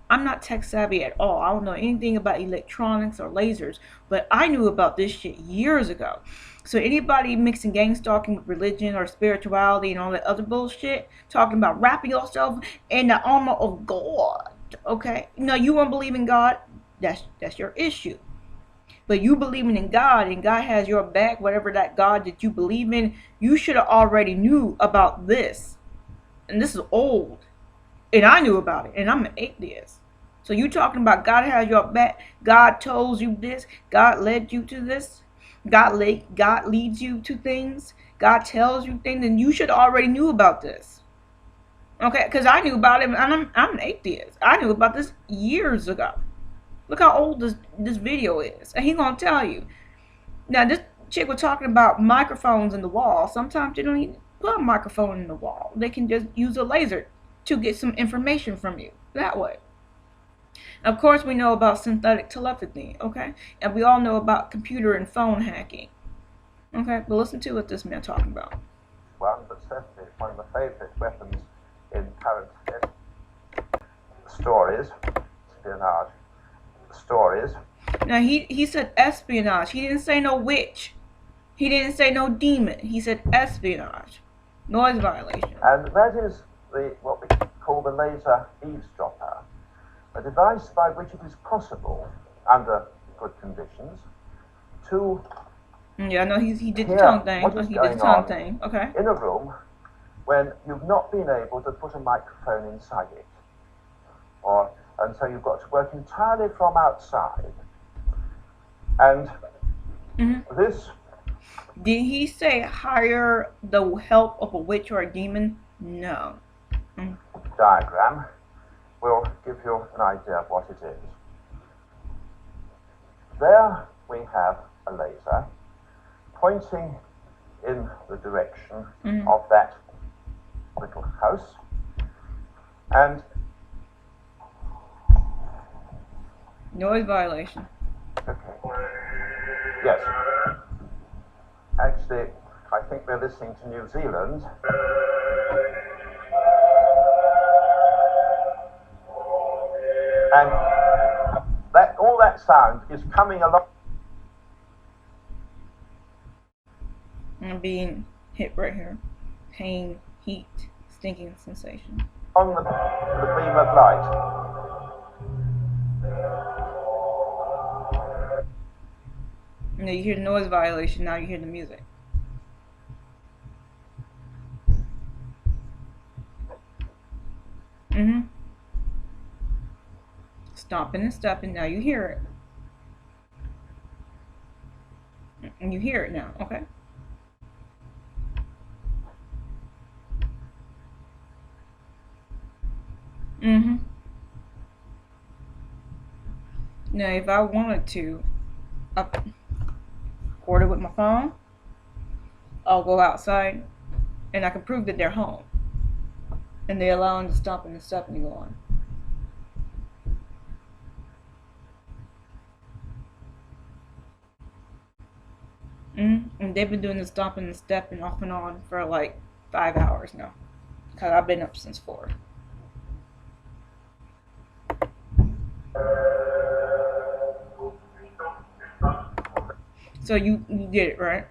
I'm not tech savvy at all. I don't know anything about electronics or lasers, but I knew about this shit years ago. So anybody mixing gang stalking with religion or spirituality and all that other bullshit, talking about wrapping yourself in the armor of God, okay? No, you won't believe in God. That's your issue. But you believing in God and God has your back, whatever that God that you believe in, you should have already knew about this. And this is old. And I knew about it. And I'm an atheist. So you talking about God has your back, God told you this, God led you to this, God leads you to things, God tells you things, and you should already knew about this. Okay, because I knew about it, and I'm an atheist. I knew about this years ago. Look how old this video is, and he gonna tell you. Now this chick was talking about microphones in the wall. Sometimes they don't even put a microphone in the wall. They can just use a laser to get some information from you that way. Of course, we know about synthetic telepathy, okay? And we all know about computer and phone hacking. Okay, but listen to what this man talking about. One, but certainly it's one of my favourite weapons in current stories, espionage stories. Now he said espionage. He didn't say no witch. He didn't say no demon. He said espionage, noise violation. And that is what we call the laser eavesdropper, a device by which it is possible, under good conditions, to yeah, no, he did the tongue thing. He did the tongue thing. Okay. In a room when you've not been able to put a microphone inside it, and so you've got to work entirely from outside. And this. Did he say hire the help of a witch or a demon? No. Diagram will give you an idea of what it is. There we have a laser pointing in the direction of that little house, and noise violation. Okay. Yes. Actually, I think we're listening to New Zealand. And all that sound is coming along. I'm being hit right here. Pain, heat, stinking sensation. On the beam of light. Now you hear the noise violation, now you hear the music. Stomping and stepping, now you hear it. And you hear it now, okay? Now if I wanted to record it with my phone, I'll go outside and I can prove that they're home. And they allow them to stop and step and go on. And they've been doing the stomping and stepping off and on for like 5 hours now. Because I've been up since 4. So you get it, right?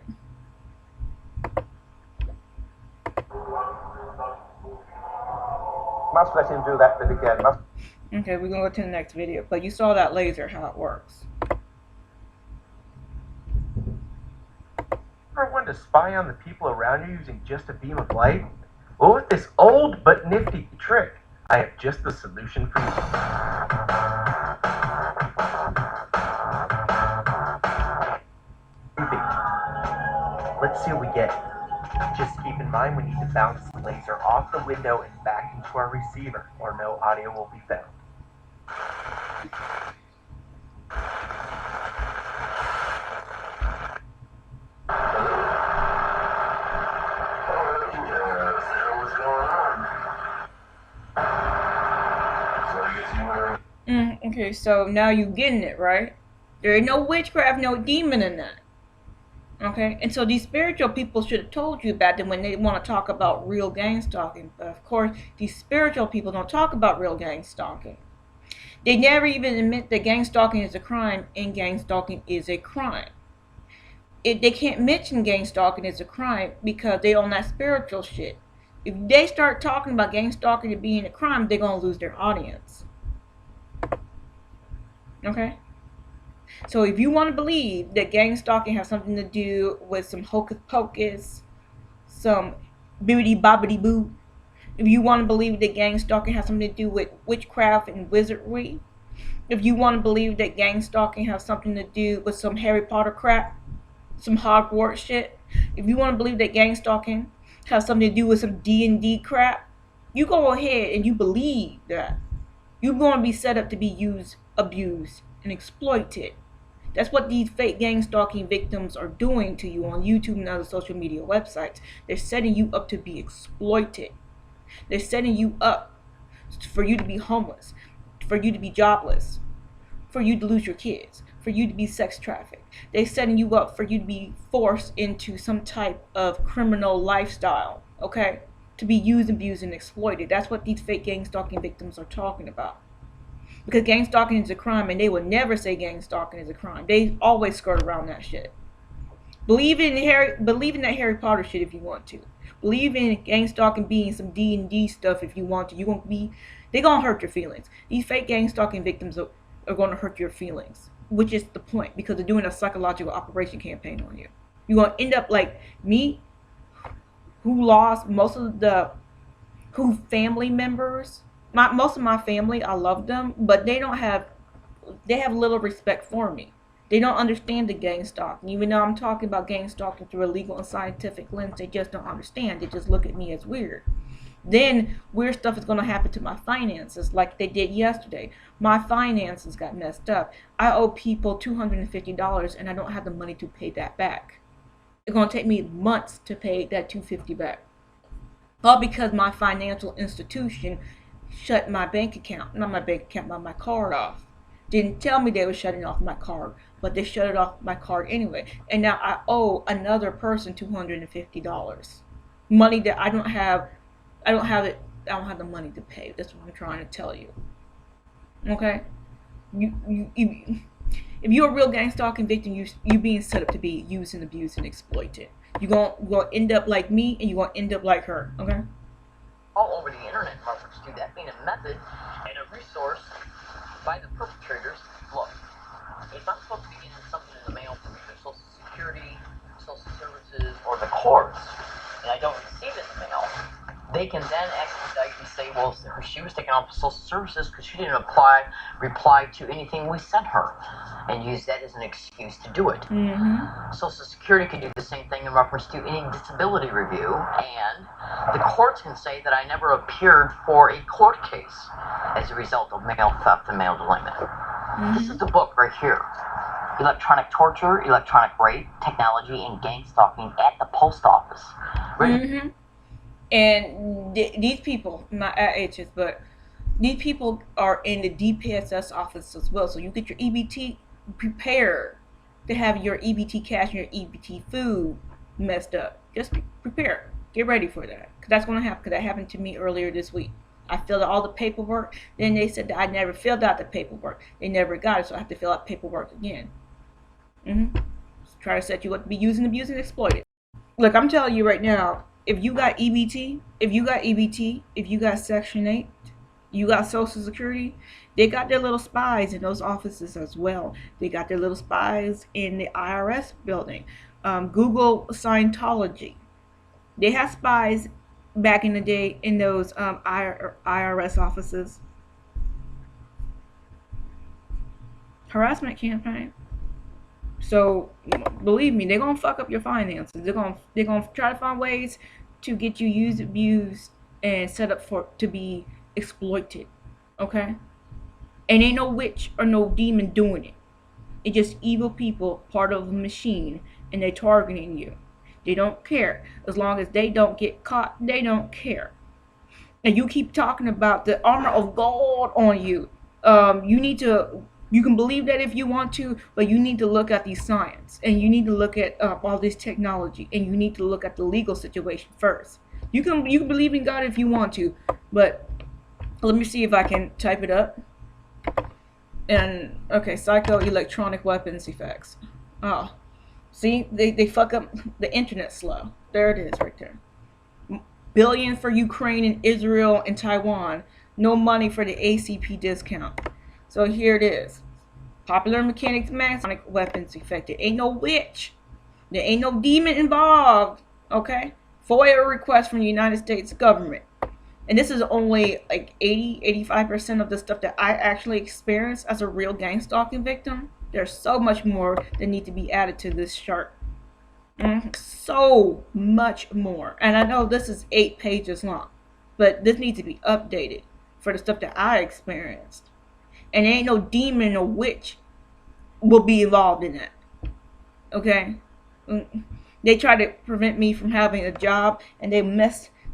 Must let him do that bit again. Okay, we're gonna go to the next video. But you saw that laser, how it works. Ever want to spy on the people around you using just a beam of light? Well, with this old but nifty trick, I have just the solution for you. Let's see what we get. Just keep in mind we need to bounce the laser off the window and back into our receiver, or no audio will be found. Okay, so now you getting it, right? There ain't no witchcraft, no demon in that. Okay, and so these spiritual people should have told you about them when they want to talk about real gang stalking. But of course, these spiritual people don't talk about real gang stalking. They never even admit that gang stalking is a crime, and gang stalking is a crime. They can't mention gang stalking as a crime because they own that spiritual shit. If they start talking about gang stalking being a crime, they're going to lose their audience. Okay? So if you want to believe that gang stalking has something to do with some hocus pocus, some bibbidi bobbidi boo, if you want to believe that gang stalking has something to do with witchcraft and wizardry, if you want to believe that gang stalking has something to do with some Harry Potter crap, some Hogwarts shit, if you want to believe that gang stalking has something to do with some D&D crap, you go ahead and you believe that. You're going to be set up to be abused, and exploited. That's what these fake gang stalking victims are doing to you on YouTube and other social media websites. They're setting you up to be exploited. They're setting you up for you to be homeless, for you to be jobless, for you to lose your kids, for you to be sex trafficked. They're setting you up for you to be forced into some type of criminal lifestyle, okay? To be used, abused, and exploited. That's what these fake gang stalking victims are talking about. Because gang stalking is a crime, and they would never say gang stalking is a crime. They always skirt around that shit. Believe in that Harry Potter shit if you want to. Believe in gang stalking being some D&D stuff if you want to. They're gonna hurt your feelings. These fake gang stalking victims are gonna hurt your feelings, which is the point, because they're doing a psychological operation campaign on you. You're gonna end up like me, who lost most of family members. Most of my family, I love them, but they have little respect for me. They don't understand the gang stalking. Even though I'm talking about gang stalking through a legal and scientific lens, they just don't understand. They just look at me as weird. Then weird stuff is going to happen to my finances, like they did yesterday. My finances got messed up. I owe people $250 and I don't have the money to pay that back. It's going to take me months to pay that $250 back. All because my financial institution shut my bank account, not my bank account, but my card off. Didn't tell me they were shutting off my card, but they shut it off my card anyway. And now I owe another person $250. Money that I don't have the money to pay. That's what I'm trying to tell you. Okay? If you're a real gang stalking victim, you being set up to be used and abused and exploited. You're gonna end up like me, and you're gonna end up like her. Okay? All over the internet reference to that being a method and a resource by the perpetrators. Look, if I'm supposed to be getting something in the mail from either Social Security, Social Services, or the courts, and I don't receive it in the mail, they can then expedite and say, well, she was taken off of Social Services because she didn't reply to anything we sent her, and use that as an excuse to do it. Mm-hmm. Social Security can do the same thing in reference to any disability review, and the courts can say that I never appeared for a court case as a result of mail theft and mail delayment. Mm-hmm. This is the book right here. Electronic Torture, Electronic Rape, Technology, and Gang Stalking at the Post Office. Mm-hmm. And these people, not IHs, but these people are in the DPSS office as well. So you get your EBT prepared to have your EBT cash and your EBT food messed up. Just prepare. Get ready for that. Because that's going to happen. Because that happened to me earlier this week. I filled out all the paperwork. Then they said that I never filled out the paperwork. They never got it. So I have to fill out paperwork again. Try to set you up to be used and abused and exploited. Look, I'm telling you right now, if you got EBT, if you got Section 8, you got Social Security, they got their little spies in those offices as well. They got their little spies in the IRS building. Google Scientology. They had spies back in the day in those IRS offices. Harassment campaign. So believe me, they're gonna fuck up your finances. They're gonna try to find ways to get you used, abused, and set up to be exploited. Okay? And ain't no witch or no demon doing it. It's just evil people, part of a machine, and they're targeting you. They don't care. As long as they don't get caught, they don't care. And you keep talking about the armor of God on you. You can believe that if you want to, but you need to look at the science, and you need to look at all this technology, and you need to look at the legal situation first. You can believe in God if you want to, but let me see if I can type it up. And okay, psychoelectronic weapons effects. Oh, see, they fuck up the internet slow. There it is, right there. Billions for Ukraine and Israel and Taiwan. No money for the ACP discount. So here it is. Popular mechanics, masonic weapons affected. Ain't no witch. There ain't no demon involved. Okay? FOIA request from the United States government. And this is only like 85% of the stuff that I actually experienced as a real gang stalking victim. There's so much more that need to be added to this chart. So much more. And I know this is 8 pages long, but this needs to be updated for the stuff that I experienced. And there ain't no demon or witch will be involved in it. Okay? They try to prevent me from having a job, and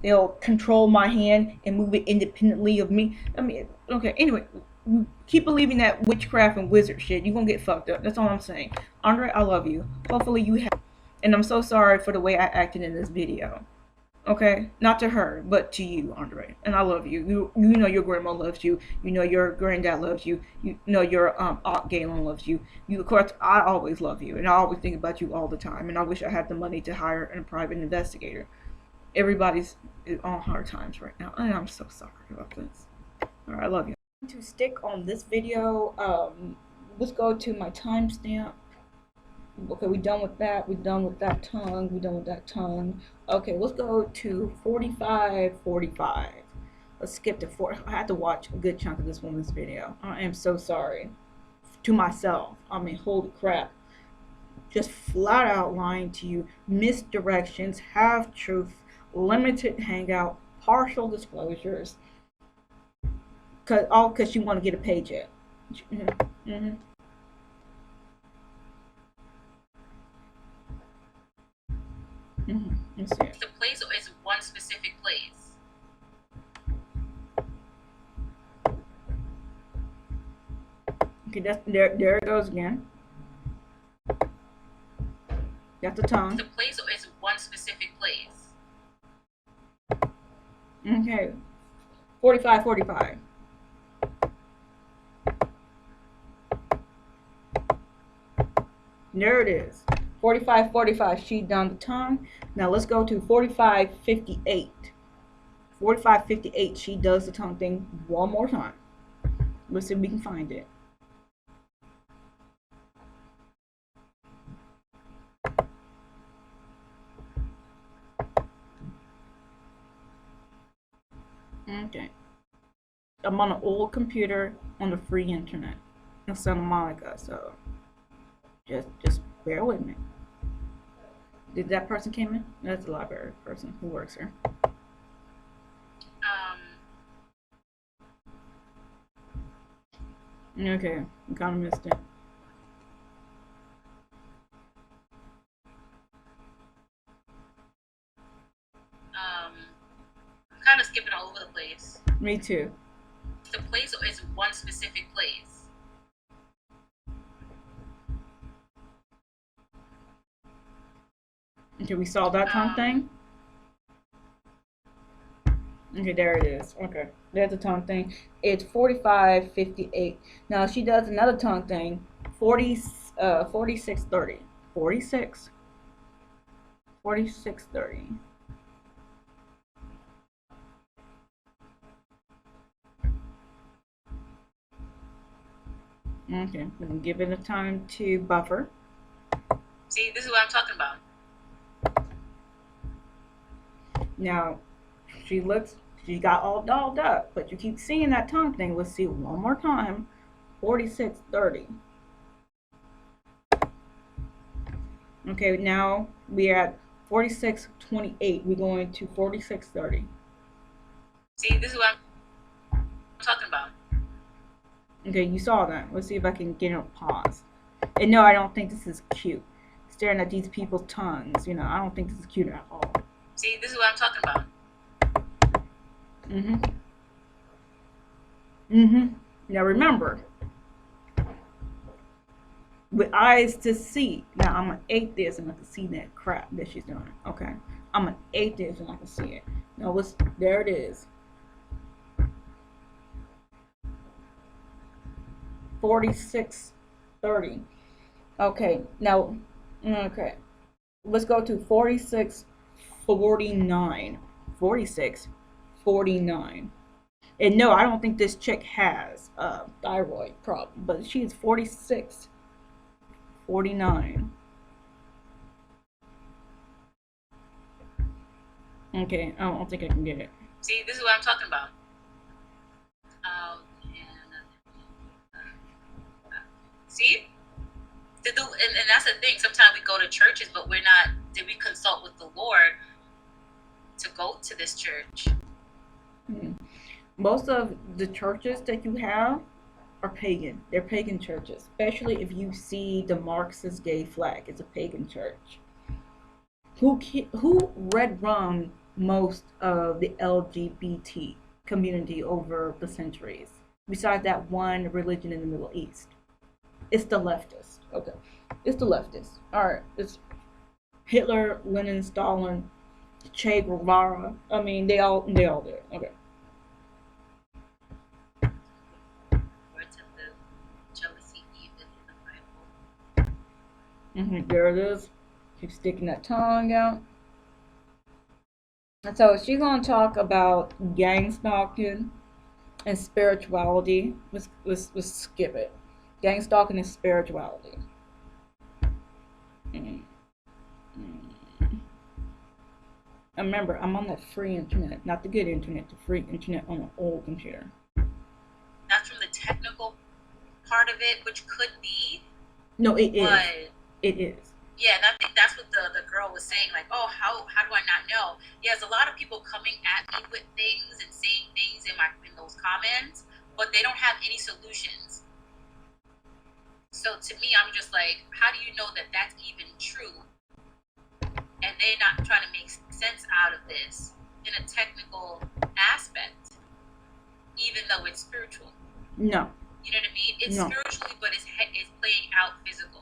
they'll control my hand and move it independently of me. I mean, okay, anyway, keep believing that witchcraft and wizard shit. You're gonna get fucked up. That's all I'm saying. Andre, I love you. Hopefully you have. And I'm so sorry for the way I acted in this video. Okay? Not to her, but to you, Andre. And I love you. You know your grandma loves you. You know your granddad loves you. You know your Aunt Galen loves you. Of course, I always love you. And I always think about you all the time. And I wish I had the money to hire a private investigator. Everybody's on hard times right now. And I'm so sorry about this. Alright, I love you. To stick on this video, let's go to my timestamp. Okay, we're done with that. We're done with that tongue. We're done with that tongue. Okay, let's go to 45:45. Let's skip to 4. I had to watch a good chunk of this woman's video. I am so sorry to myself. I mean, holy crap. Just flat out lying to you. Misdirections, half truth, limited hangout, partial disclosures. All because you want to get a paycheck. Let's see it. The place is one specific place. Okay, there it goes again. Got the tongue. The place is one specific place. Okay. 45:45. There it is. 45:45. She done the tongue. Now let's go to 45:58. 45:58. She does the tongue thing one more time. Let's see if we can find it. Okay. I'm on an old computer on the free internet in Santa Monica, so just bear with me. Did that person came in? That's the library person who works here. Okay, I kind of missed it. I'm kind of skipping all over the place. Me too. The place is one specific place. Okay, we saw that tongue thing. Okay, there it is. Okay, there's the tongue thing. It's 45:58. Now she does another tongue thing. 46:30. 46:30. Okay, we can give it a time to buffer. See, this is what I'm talking about. Now, she got all dolled up, but you keep seeing that tongue thing. Let's see it one more time. 46:30. Okay, now we're at 46:28. We're going to 46:30. See, this is what I'm talking about. Okay, you saw that. Let's see if I can get a pause. And no, I don't think this is cute. Staring at these people's tongues, you know, I don't think this is cute at all. See, this is what I'm talking about. Now remember, with eyes to see. Now I'm an atheist and I can see that crap that she's doing. Okay, I'm an atheist and I can see it. Now there it is. 46:30. Okay, now let's go to 46:49. 46:49. And no, I don't think this chick has a thyroid problem, but she's 46:49. Okay, I don't think I can get it. See, this is what I'm talking about. See? And that's the thing. Sometimes we go to churches, but did we consult with the Lord to go to this church? Most of the churches that you have are pagan. They're pagan churches, especially if you see the Marxist gay flag. It's a pagan church. Who red run most of the LGBT community over the centuries? Besides that one religion in the Middle East, it's the leftists. Okay, it's the leftists. All right, it's Hitler, Lenin, Stalin, Che Guevara. I mean, they all there. Okay. There it is. Keep sticking that tongue out. And so she's gonna talk about gang stalking and spirituality. Let's skip it. Gang stalking and spirituality. And remember, I'm on that free internet, not the good internet, the free internet on an old computer. That's from the technical part of it, which could be. No, it is. It is. Yeah, and I think that's what the girl was saying, like, oh, how do I not know? Yeah, there's a lot of people coming at me with things and saying things in those comments, but they don't have any solutions. So to me, I'm just like, how do you know that that's even true? And they're not trying to make sense out of this in a technical aspect, even though it's spiritual. No. You know what I mean? It's spiritually, but it's playing out physical.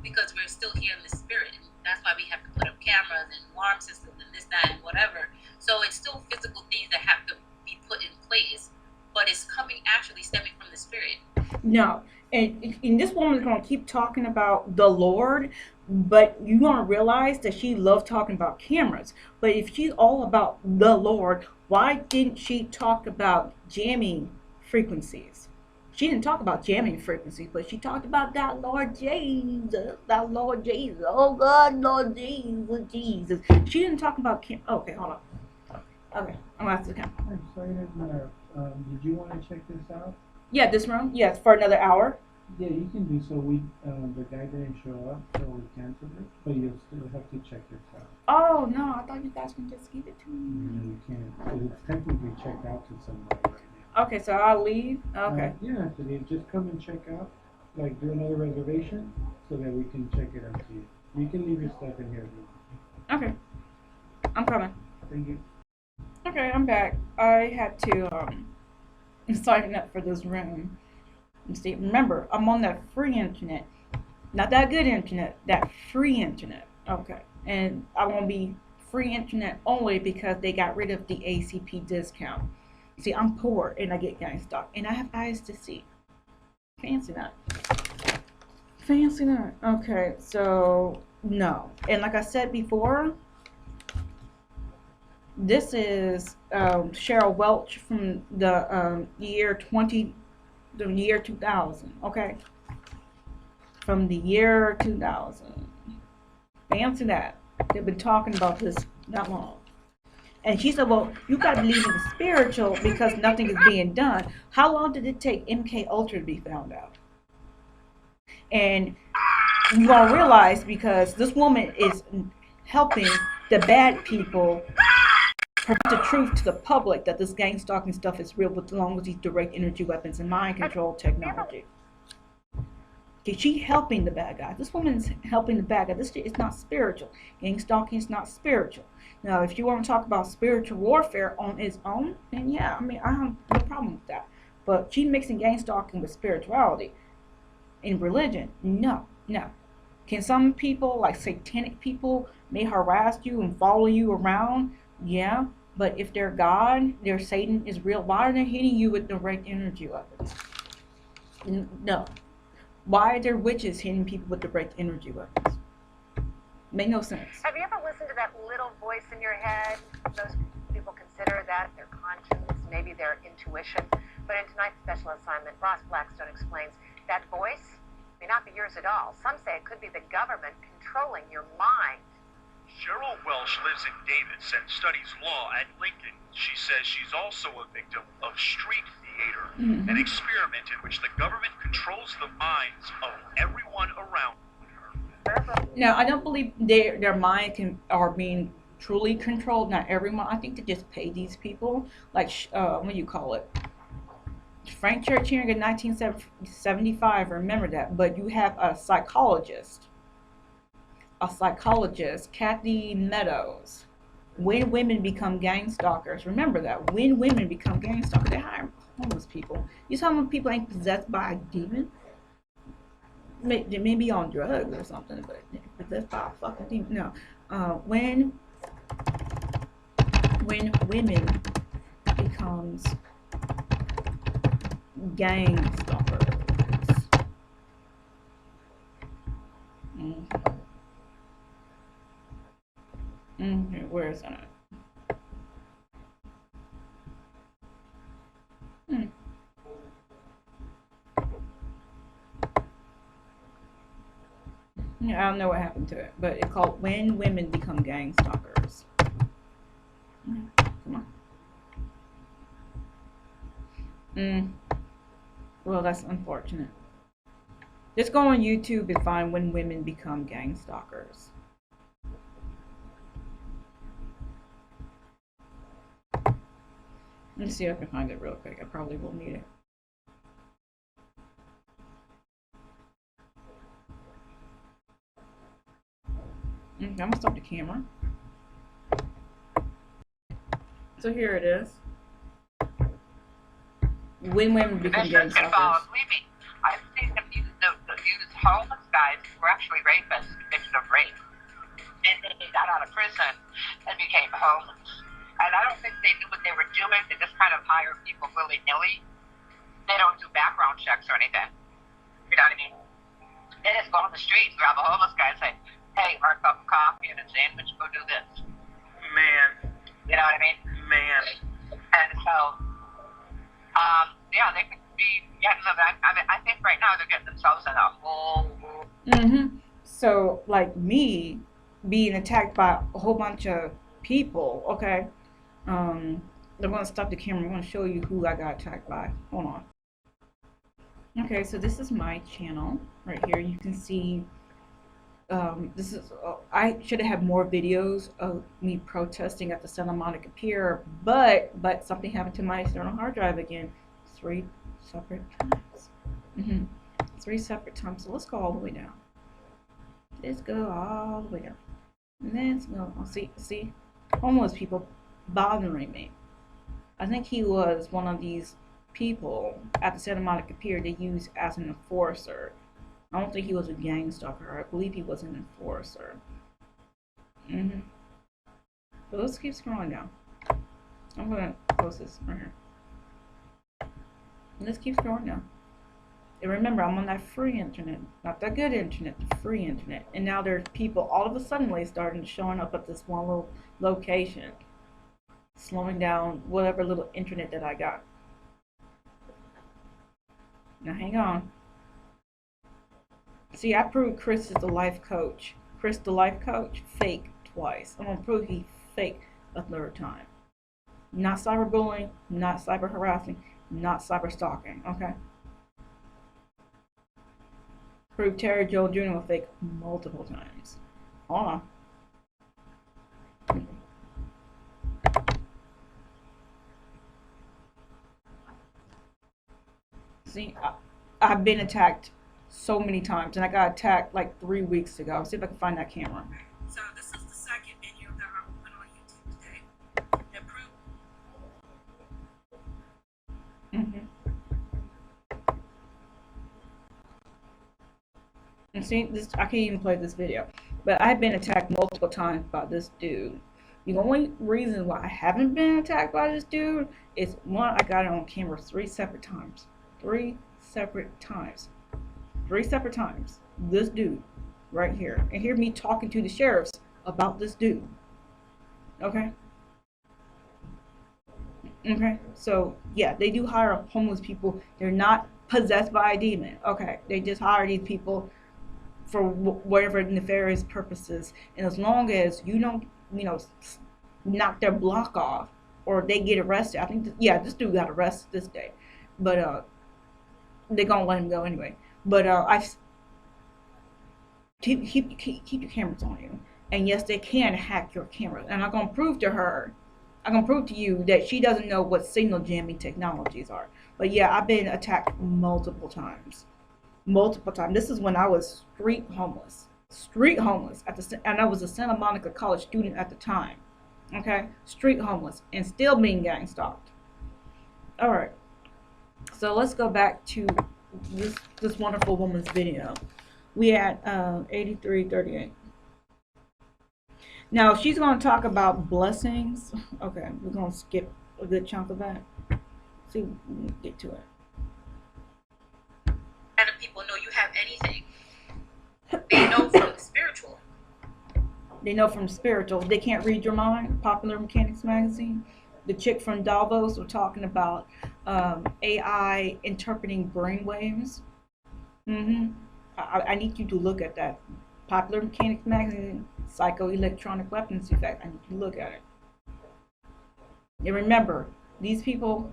Because we're still here in the spirit. And that's why we have to put up cameras and alarm systems and this, that, and whatever. So it's still physical things that have to be put in place. But it's actually stemming from the spirit. No. And this woman is going to keep talking about the Lord, but you're going to realize that she loves talking about cameras. But if she's all about the Lord, why didn't she talk about jamming frequencies? She didn't talk about jamming frequencies, but she talked about that Lord Jesus, oh God, Lord Jesus. She didn't talk about okay, hold on. Okay, I'm gonna have to count. I'm sorry, did you want to check this out? Yeah, this room? Yes, for another hour. Yeah, you can do so. The guy didn't show up, so we canceled it, but you'll still have to check this out. Oh, no, I thought you guys can just give it to me. No, you can't. So it's technically checked out to somebody right now. Okay, so I'll leave? Okay. Yeah, so you just come and check out, like do another reservation so that we can check it out to you. You can leave your stuff in here if you want. Okay. I'm coming. Thank you. Okay, I'm back. I had to sign up for this room. And see, remember, I'm on that free internet. Not that good internet, that free internet. Okay. And I want to be free internet only because they got rid of the ACP discount. See, I'm poor and I get gang stalked and I have eyes to see. Fancy that. Fancy that. Okay, so no. And like I said before, this is Cheryl Welch from the year 2000. Okay, from the year 2000. Fancy that. They've been talking about this that long. And she said, well, you got to believe in the spiritual because nothing is being done. How long did it take MK Ultra to be found out? And you're going to realize because this woman is helping the bad people present the truth to the public that this gang stalking stuff is real, but along with these direct energy weapons and mind control technology. Okay, she's helping the bad guy. This woman's helping the bad guy. This shit is not spiritual. Gang stalking is not spiritual. Now, if you want to talk about spiritual warfare on its own, then yeah, I mean, I have no problem with that. But she's mixing gang stalking with spirituality. In religion, no. Can some people, like satanic people, may harass you and follow you around? Yeah, but if their God, their Satan is real, why are they hitting you with direct energy weapons? No. Why are there witches hitting people with direct energy weapons? Make no sense. Have you ever listened to that little voice in your head? Those people consider that their conscience, maybe their intuition. But in tonight's special assignment, Ross Blackstone explains that voice may not be yours at all. Some say it could be the government controlling your mind. Cheryl Welsh lives in Davis and studies law at Lincoln. She says she's also a victim of street theater, an experiment in which the government controls the minds of everyone around her. Now, I don't believe their mind are being truly controlled. Not everyone. I think they just pay these people, like what do you call it? Frank Church hearing in 1975, remember that. But you have a psychologist, Kathy Meadows. When women become gang stalkers, remember that. When women become gang stalkers, they hire homeless people. You talking about people ain't possessed by a demon? They may be on drugs or something, but possessed by a fucking demon. No. When women becomes gang stalkers. Where is that? Yeah, I don't know what happened to it, but it's called When Women Become Gang Stalkers. Come on. Well, that's unfortunate. Just go on YouTube and find When Women Become Gang Stalkers. Let me see if I can find it real quick. I probably will need it. I'm gonna stop the camera. So here it is. When women become gang stalkers. I've seen them use homeless guys who were actually rapists, convicted of rape. And they got out of prison and became homeless. And I don't think they knew what they were doing. They just kind of hire people willy-nilly. They don't do background checks or anything. You know what I mean? They just go on the street, grab a homeless guy and say, hey, or a cup of coffee and a sandwich, go do this. Man. You know what I mean? Man. And so, yeah, they could be getting them. I mean, I think right now they're getting themselves in a whole. So, like me being attacked by a whole bunch of people, okay? I'm gonna stop the camera. I'm gonna show you who I got attacked by. Hold on. Okay, so this is my channel right here. You can see. This is. I should have had more videos of me protesting at the Santa Monica Pier, but something happened to my external hard drive again. 3 separate times. 3 separate times. So let's go all the way down. Let's go all the way down. Let's go. See, homeless people bothering me. I think he was one of these people at the Santa Monica Pier they used as an enforcer. I don't think he was a gang stalker. I believe he was an enforcer. But let's keep scrolling down. I'm gonna close this right here. Let's keep scrolling down. And remember, I'm on that free internet, not that good internet, the free internet. And now there's people all of a sudden starting showing up at this one little location, slowing down whatever little internet that I got. Now hang on. See, I proved Chris is the life coach. Chris the life coach, fake twice. I'm gonna prove he fake a 3rd time. Not cyberbullying, not cyber harassing, not cyber stalking. Okay. Prove Terry Joe Jr. was fake multiple times. Hold on. See, I've been attacked so many times, and I got attacked like 3 weeks ago. Let's see if I can find that camera. So this is the second video that I will put on YouTube today. That proves. And see, this I can't even play this video, but I've been attacked multiple times by this dude. The only reason why I haven't been attacked by this dude is one, I got it on camera 3 separate times. 3 separate times. 3 separate times. This dude right here. And hear me talking to the sheriffs about this dude. Okay? Okay? So, yeah, they do hire homeless people. They're not possessed by a demon. Okay? They just hire these people for whatever nefarious purposes. And as long as you don't, knock their block off or they get arrested. I think, this dude got arrested this day. But, they're gonna let him go anyway. But I keep your cameras on you, and yes, they can hack your camera, and I'm gonna prove to her I can prove to you that she doesn't know what signal jamming technologies are. But yeah, I've been attacked multiple times. Multiple times. This is when I was street homeless. Street homeless and I was a Santa Monica college student at the time. Okay? Street homeless and still being gang stalked. Alright. So let's go back to this wonderful woman's video. We at 83:38. Now she's going to talk about blessings. Okay, we're going to skip a good chunk of that. See if we can get to it. And people know you have anything. They know from spiritual. They know from spiritual. They can't read your mind. Popular Mechanics magazine. The chick from Davos were talking about AI interpreting brainwaves. I need you to look at that. Popular Mechanics magazine, psychoelectronic weapons effect. I need you to look at it. And remember, these people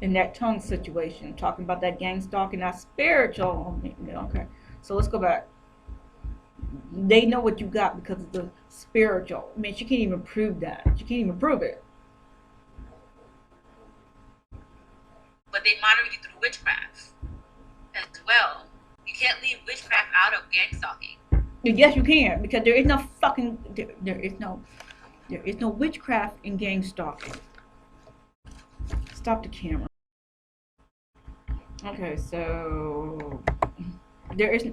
in that tongue situation, talking about that gang stalking, not spiritual. Okay, so let's go back. They know what you got because of the spiritual. I mean, she can't even prove that. She can't even prove it. But they monitor you through witchcraft as well. You can't leave witchcraft out of gang stalking. Yes, you can, because there is no fucking there is no witchcraft in gang stalking. Stop the camera. Okay, so there's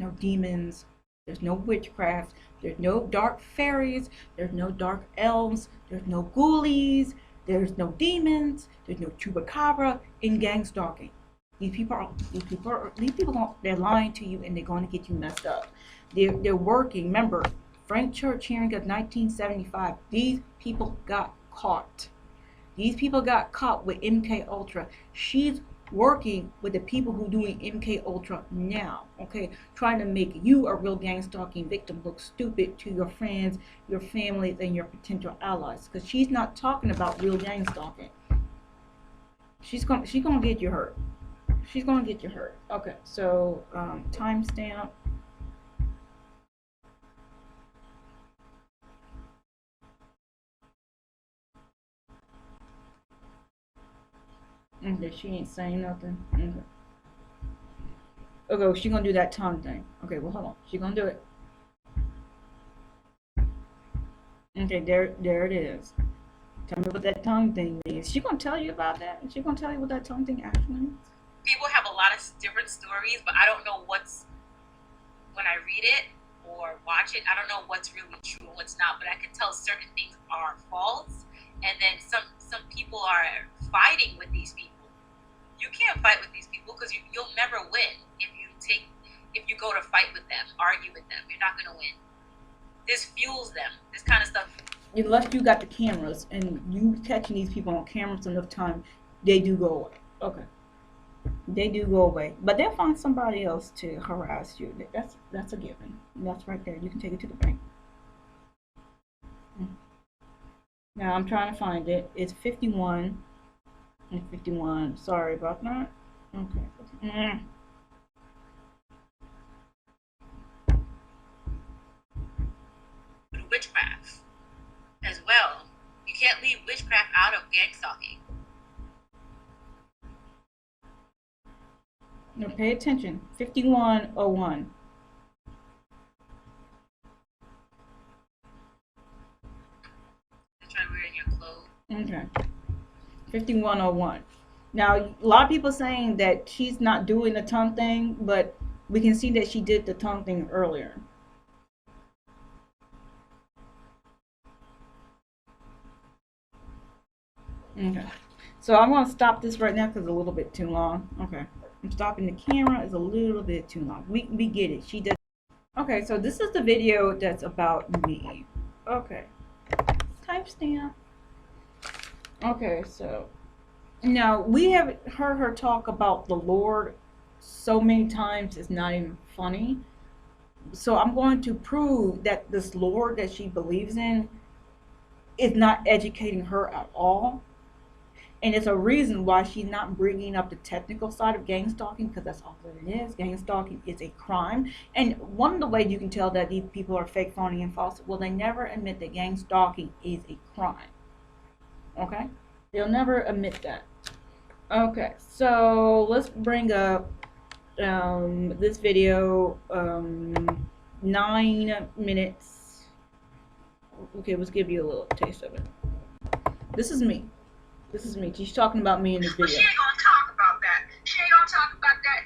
no demons, there's no witchcraft, there's no dark fairies, there's no dark elves, there's no ghoulies, there's no demons, there's no chupacabra in gang stalking. These people, they're lying to you and they're going to get you messed up. They're working. Remember, Frank Church hearing of 1975. These people got caught. These people got caught with MK Ultra. She's working with the people who doing MK Ultra now. Okay, trying to make you a real gang stalking victim look stupid to your friends, your families, and your potential allies. Because she's not talking about real gang stalking. She's gonna get you hurt. She's gonna get you hurt. Okay, so timestamp. Okay, she ain't saying nothing. Okay, she's gonna do that tongue thing. Okay, well, hold on. She's gonna do it. Okay, there it is. Tell me what that tongue thing means. She gonna tell you about that? She gonna tell you what that tongue thing actually means? People have a lot of different stories, but I don't know what's, when I read it or watch it, I don't know what's really true and what's not, but I can tell certain things are false, and then some people are fighting with these people. You can't fight with these people because you'll never win if you go to fight with them, argue with them. You're not gonna win. This fuels them. This kind of stuff. Unless you got the cameras and you catching these people on cameras enough time, they do go away. Okay. They do go away, but they'll find somebody else to harass you. That's a given. That's right there. You can take it to the bank. Now I'm trying to find it. It's 51 and 51. Sorry about that. Okay. Witchcraft as well. You can't leave witchcraft out of gang stalking. Now pay attention. 5101. Try wearing your clothes. Okay. 5101. Now a lot of people saying that she's not doing the tongue thing, but we can see that she did the tongue thing earlier. Okay, so I'm going to stop this right now because it's a little bit too long. Okay, I'm stopping the camera. It's a little bit too long. We get it. She did. Okay, so this is the video that's about me. Okay, timestamp. Okay, so now we have heard her talk about the Lord so many times it's not even funny. So I'm going to prove that this Lord that she believes in is not educating her at all. And it's a reason why she's not bringing up the technical side of gang stalking, because that's all that it is. Gang stalking is a crime. And one of the ways you can tell that these people are fake, phony, and false, well, they never admit that gang stalking is a crime. Okay? They'll never admit that. Okay, so let's bring up this video, 9 minutes. Okay, let's give you a little taste of it. This is me. This is me. She's talking about me in this video. She ain't gonna talk about that. She ain't gonna talk about that.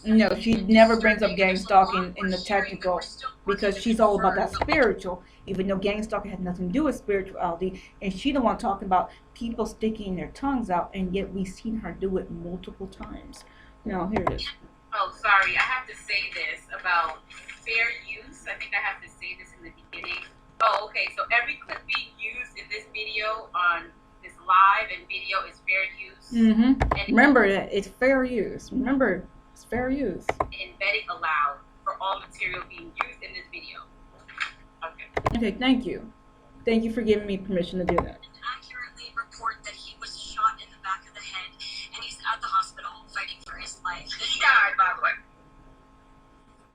No, she never brings up gang stalking in the technical because she's all about that spiritual, even though gang stalking has nothing to do with spirituality, and she don't want to talk about people sticking their tongues out, and yet we've seen her do it multiple times. No, here it is. Oh, sorry, I have to say this about fair use. I think I have to say this in the beginning. Oh, okay, so every clip being used in this video on this live and video is fair use. And remember that it's fair use. Remember, it's fair use. Embedding allowed for all material being used in this video. Okay. Okay, thank you. Thank you for giving me permission to do that. Accurately report that he was shot in the back of the head and he's at the hospital fighting for his life. He died, by the way.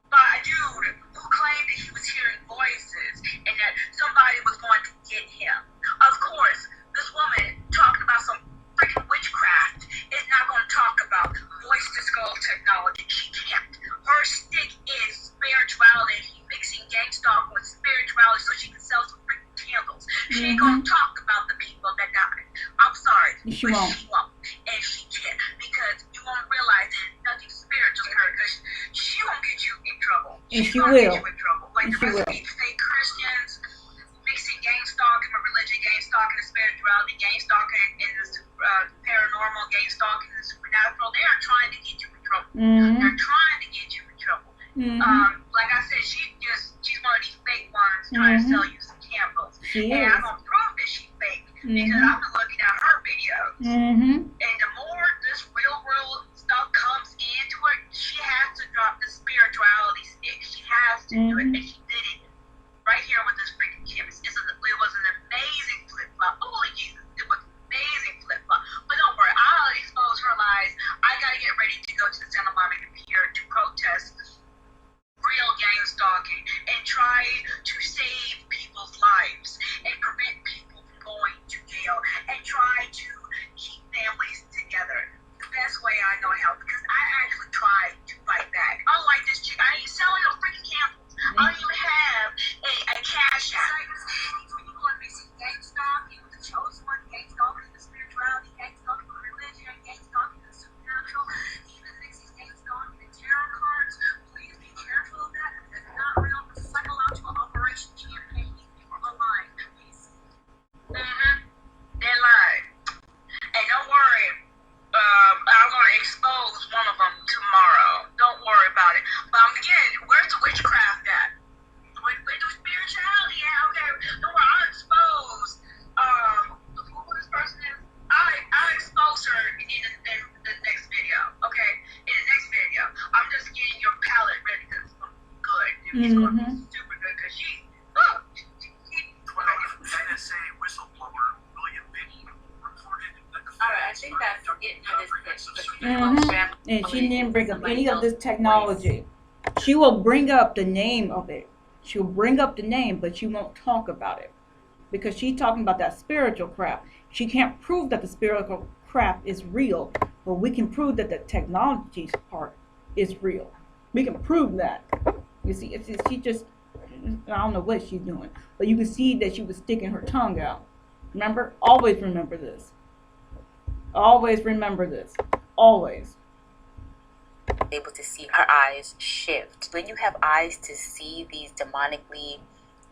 By a dude who claimed that he was hearing voices and that somebody was going to get him. Of course, this woman talking about some freaking witchcraft is not going to talk about voice-to-skull technology. She can't. Her stick is spirituality, mixing gang stalking with spirituality so she can sell some freaking candles. She ain't going to talk about the people that died. I'm sorry. She won't. She won't. And she can't, because you won't realize that nothing spiritual in her, because she won't get you in trouble. And she won't will. get you in trouble. Like And the she rest will. of these fake Christians mixing gang stalking with religion, gang stalking and spirituality, gang stalking and the paranormal, gang stalking and the supernatural. They are trying to get you in trouble. They're trying to get you in trouble. Like I said, she's one of these fake ones trying to sell you some candles. She and is. I'm gonna prove that she's fake because I've been looking at her videos. And the more this real world stuff comes into it, she has to drop the spirituality stick. She has to do it, and she did it right here with this freaking chemist. It was an amazing flip flop. Holy Jesus, it was an amazing flip flop. But don't worry, I'll expose her lies. I gotta get ready to go to the Santa Monica Pier to protest real gang stalking and try to save people's lives and prevent people from going to jail and try to keep families together the best way I know how, because I actually tried to fight back. Unlike this chick, I ain't selling no freaking candles. I don't even have a cash app. These people are mixing gang stalking with the chosen one, gang stalking with spirituality, gang stalking with religion, gang stalking with supernatural, even mixing gang stalking and tarot cards. Please be careful of that. It's not real. It's a psychological operation campaign. These people are lying. Please. They're lying. And don't worry, I'm going to expose one of them tomorrow. Don't worry about it. But again, where's the witchcraft at? Where's the spirituality at? Okay, don't worry, I'll expose who this person is. I'll expose her in the next video. Okay, in the next video, I'm just getting your palette ready because it's going to be good. It's going to be super good because she's NSA whistleblower William Binney reported that the Alright, I think that's it for this clip. And she didn't bring up any of this technology. She will bring up the name of it. She'll bring up the name, but she won't talk about it. Because she's talking about that spiritual crap. She can't prove that the spiritual crap is real, but we can prove that the technology part is real. We can prove that. You see, she just, I don't know what she's doing, but you can see that she was sticking her tongue out. Remember? Always remember this. Always remember this. Always. Able to see her eyes shift. When you have eyes to see these demonically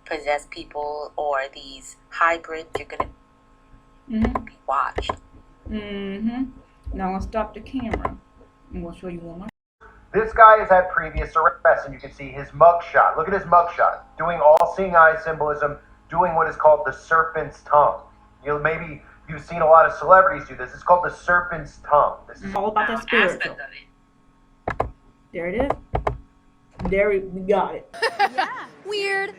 possessed people or these hybrids, you're gonna be watched. Now I'll stop the camera and we'll show you one more. This guy has had previous arrests, and you can see his mugshot. Look at his mugshot. Doing all-seeing eye symbolism, doing what is called the serpent's tongue. Maybe you've seen a lot of celebrities do this. It's called the serpent's tongue. This is all about the spiritual. There it is. There we got it. Yeah. Weird.